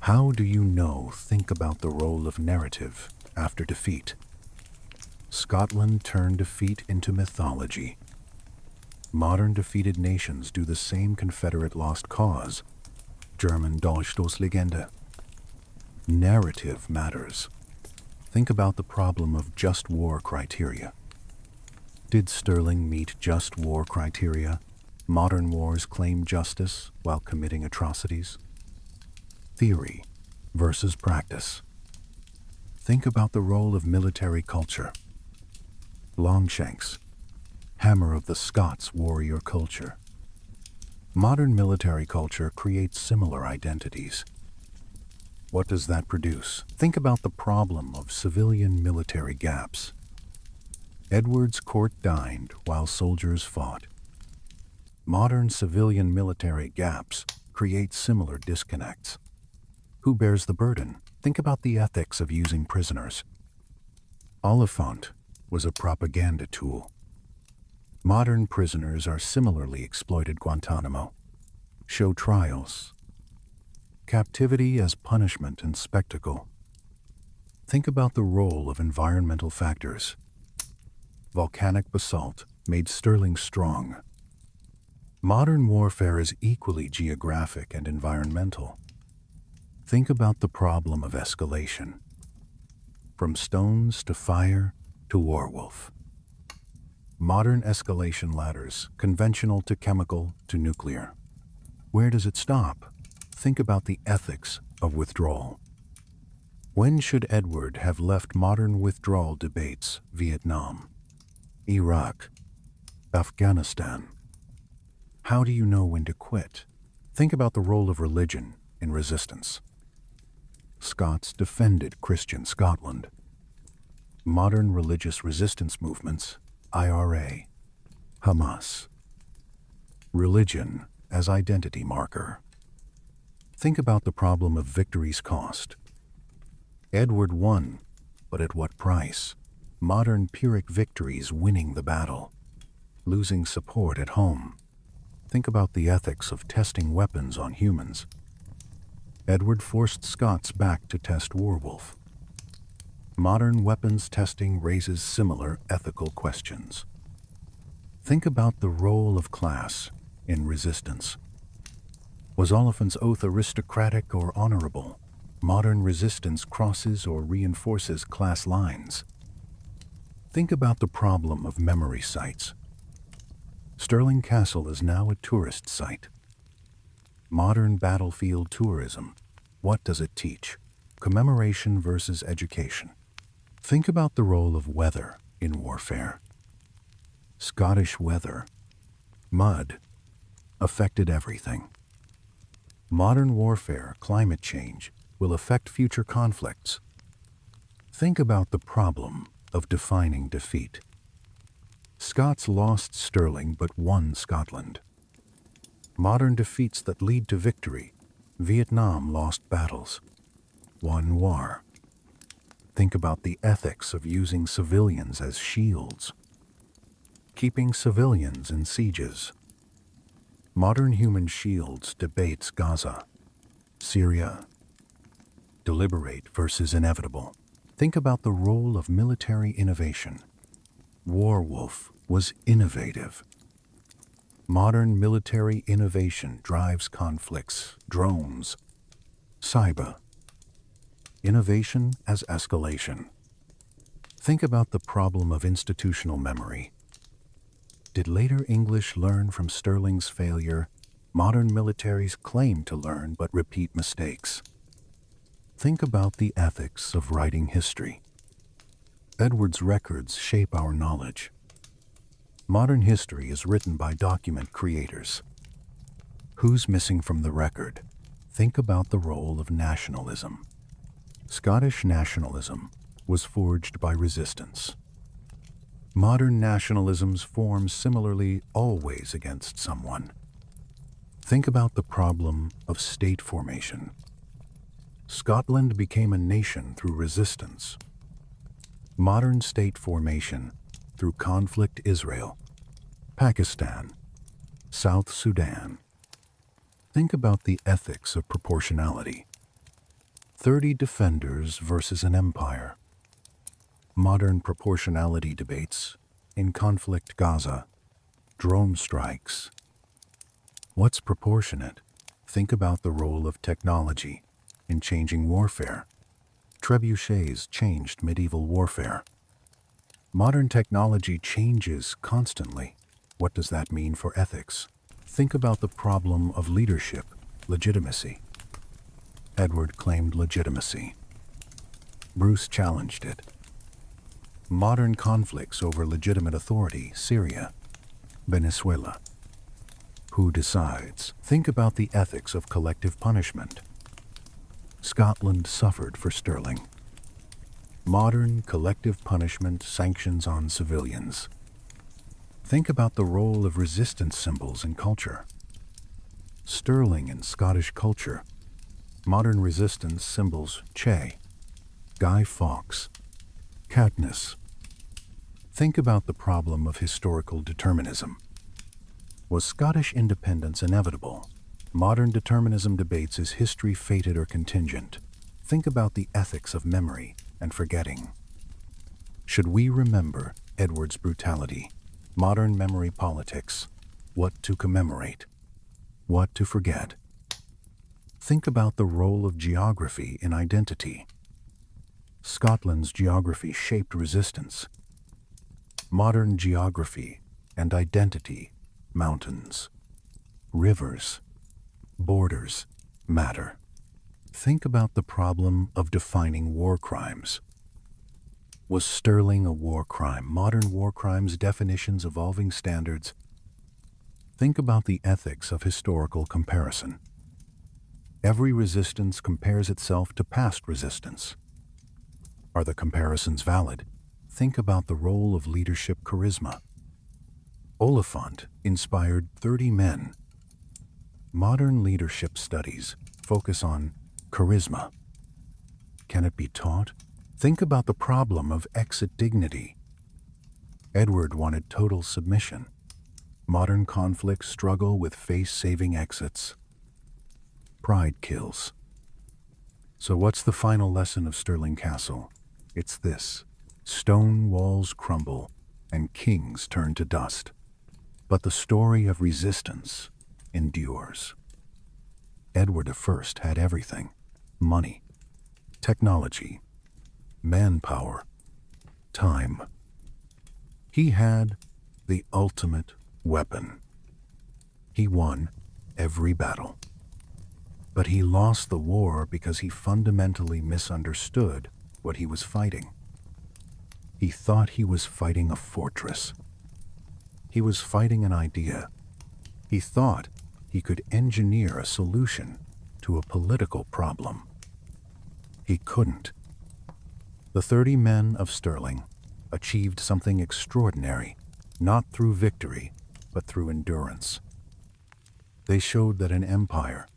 How do you know? Think about the role of narrative after defeat. Scotland turned defeat into mythology. Modern defeated nations do the same. Confederate lost cause. German Dolchstoßlegende. Narrative matters. Think about the problem of just war criteria. Did Stirling meet just war criteria? Modern wars claim justice while committing atrocities. Theory versus practice. Think about the role of military culture. Longshanks, hammer of the Scots warrior culture. Modern military culture creates similar identities. What does that produce? Think about the problem of civilian military gaps. Edward's court dined while soldiers fought. Modern civilian military gaps create similar disconnects. Who bears the burden? Think about the ethics of using prisoners. Oliphant was a propaganda tool. Modern prisoners are similarly exploited. Guantanamo. Show trials. Captivity as punishment and spectacle. Think about the role of environmental factors. Volcanic basalt made Stirling strong. Modern warfare is equally geographic and environmental. Think about the problem of escalation. From stones to fire to werewolf. Modern escalation ladders, conventional to chemical to nuclear. Where does it stop? Think about the ethics of withdrawal. When should Edward have left modern withdrawal debates? Vietnam, Iraq, Afghanistan. How do you know when to quit? Think about the role of religion in resistance. Scots defended Christian Scotland. Modern religious resistance movements, IRA, Hamas. Religion as identity marker. Think about the problem of victory's cost. Edward won, but at what price? Modern Pyrrhic victories winning the battle, losing support at home. Think about the ethics of testing weapons on humans. Edward forced Scots back to test werewolf. Modern weapons testing raises similar ethical questions. Think about the role of class in resistance. Was Oliphant's oath aristocratic or honorable? Modern resistance crosses or reinforces class lines. Think about the problem of memory sites. Stirling Castle is now a tourist site. Modern battlefield tourism. What does it teach? Commemoration versus education. Think about the role of weather in warfare. Scottish weather, mud, affected everything. Modern warfare, climate change, will affect future conflicts. Think about the problem of defining defeat. Scots lost Stirling but won Scotland. Modern defeats that lead to victory. Vietnam lost battles, won war. Think about the ethics of using civilians as shields. Keeping civilians in sieges. Modern human shields debates Gaza, Syria. Deliberate versus inevitable. Think about the role of military innovation. Werewolf was innovative. Modern military innovation drives conflicts, drones, cyber. Innovation as escalation. Think about the problem of institutional memory. Did later English learn from Stirling's failure? Modern militaries claim to learn but repeat mistakes. Think about the ethics of writing history. Edward's records shape our knowledge. Modern history is written by document creators. Who's missing from the record? Think about the role of nationalism. Scottish nationalism was forged by resistance. Modern nationalisms form similarly always against someone. Think about the problem of state formation. Scotland became a nation through resistance. Modern state formation through conflict. Israel, Pakistan, South Sudan. Think about the ethics of proportionality. 30 defenders versus an empire. Modern proportionality debates in conflict. Gaza, drone strikes. What's proportionate? Think about the role of technology in changing warfare. Trebuchets changed medieval warfare. Modern technology changes constantly. What does that mean for ethics? Think about the problem of leadership, legitimacy. Edward claimed legitimacy. Bruce challenged it. Modern conflicts over legitimate authority, Syria, Venezuela. Who decides? Think about the ethics of collective punishment. Scotland suffered for Stirling. Modern collective punishment sanctions on civilians. Think about the role of resistance symbols in culture. Stirling in Scottish culture. Modern resistance symbols Che, Guy Fawkes, Katniss. Think about the problem of historical determinism. Was Scottish independence inevitable? Modern determinism debates is history fated or contingent. Think about the ethics of memory and forgetting. Should we remember Edward's brutality? Modern memory politics. What to commemorate? What to forget? Think about the role of geography in identity. Scotland's geography shaped resistance. Modern geography and identity, mountains, rivers, borders matter. Think about the problem of defining war crimes. Was Stirling a war crime? Modern war crimes definitions, evolving standards. Think about the ethics of historical comparison. Every resistance compares itself to past resistance. Are the comparisons valid? Think about the role of leadership charisma. Oliphant inspired 30 men. Modern leadership studies focus on charisma. Can it be taught? Think about the problem of exit dignity. Edward wanted total submission. Modern conflicts struggle with face-saving exits. Pride kills. So what's the final lesson of Stirling Castle? It's this: stone walls crumble and kings turn to dust. But the story of resistance endures. Edward I had everything: money, technology, manpower, time. He had the ultimate weapon. He won every battle. But he lost the war because he fundamentally misunderstood what he was fighting. He thought he was fighting a fortress. He was fighting an idea. He thought he could engineer a solution to a political problem. He couldn't. The 30 men of Stirling achieved something extraordinary, not through victory, but through endurance. They showed that an empire,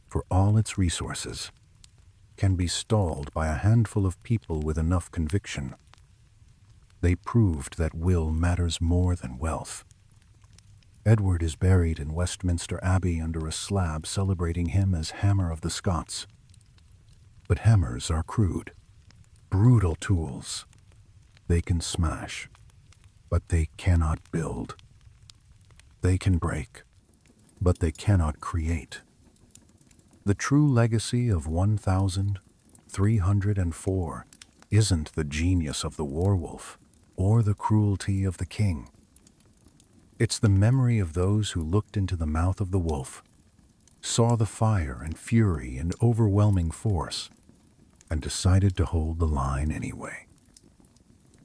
for all its resources, can be stalled by a handful of people with enough conviction. They proved that will matters more than wealth. Edward is buried in Westminster Abbey under a slab celebrating him as Hammer of the Scots. But hammers are crude, brutal tools. They can smash, but they cannot build. They can break, but they cannot create. The true legacy of 1304 isn't the genius of the werewolf or the cruelty of the king. It's the memory of those who looked into the mouth of the wolf, saw the fire and fury and overwhelming force, and decided to hold the line anyway.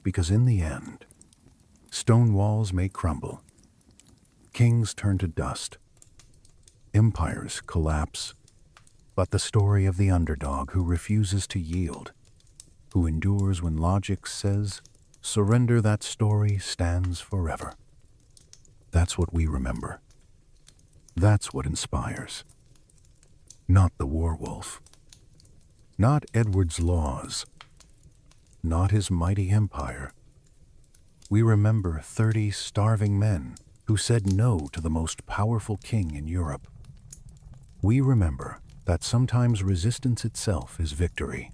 Because in the end, stone walls may crumble, kings turn to dust, empires collapse, but the story of the underdog who refuses to yield, who endures when logic says, surrender, that story stands forever. That's what we remember. That's what inspires. Not the werewolf. Not Edward's laws. Not his mighty empire. We remember 30 starving men who said no to the most powerful king in Europe. We remember that sometimes resistance itself is victory,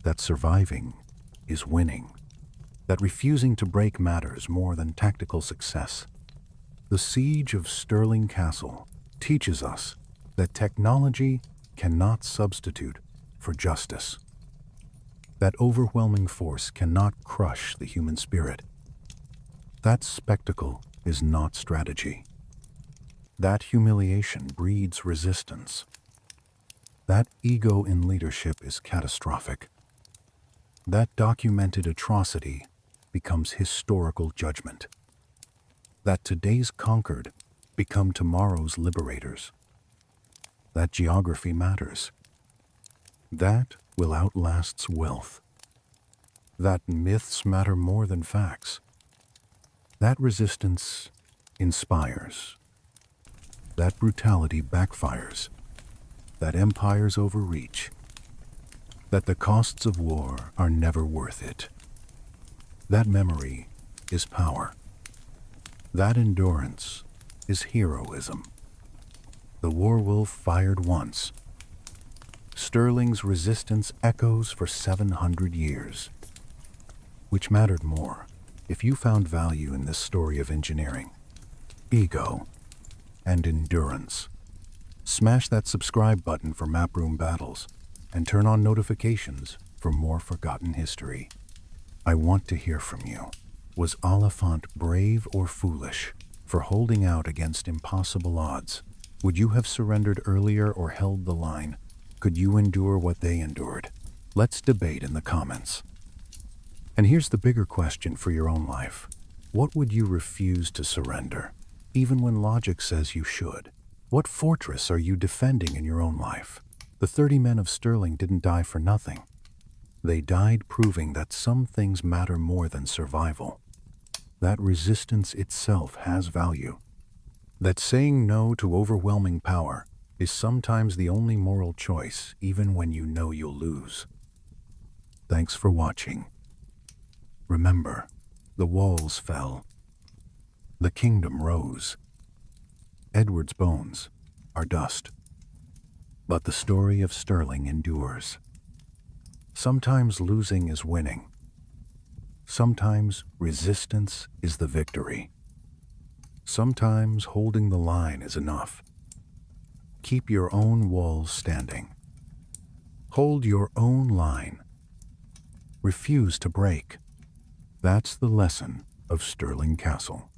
that surviving is winning, that refusing to break matters more than tactical success. The Siege of Stirling Castle teaches us that technology cannot substitute for justice, that overwhelming force cannot crush the human spirit. That spectacle is not strategy. That humiliation breeds resistance. That ego in leadership is catastrophic. That documented atrocity becomes historical judgment. That today's conquered become tomorrow's liberators. That geography matters. That will outlast wealth. That myths matter more than facts. That resistance inspires. That brutality backfires. That empires overreach. That the costs of war are never worth it. That memory is power. That endurance is heroism. The war-wolf fired once. Stirling's resistance echoes for 700 years. Which mattered more, if you found value in this story of engineering, ego, and endurance? Smash that subscribe button for Maproom battles, and turn on notifications for more forgotten history. I want to hear from you. Was Oliphant brave or foolish for holding out against impossible odds? Would you have surrendered earlier or held the line? Could you endure what they endured? Let's debate in the comments. And here's the bigger question for your own life. What would you refuse to surrender, even when logic says you should? What fortress are you defending in your own life? The 30 men of Stirling didn't die for nothing. They died proving that some things matter more than survival. That resistance itself has value. That saying no to overwhelming power is sometimes the only moral choice, even when you know you'll lose. Thanks for watching. Remember, the walls fell. The kingdom rose. Edward's bones are dust. But the story of Stirling endures. Sometimes losing is winning. Sometimes resistance is the victory. Sometimes holding the line is enough. Keep your own walls standing. Hold your own line. Refuse to break. That's the lesson of Stirling Castle.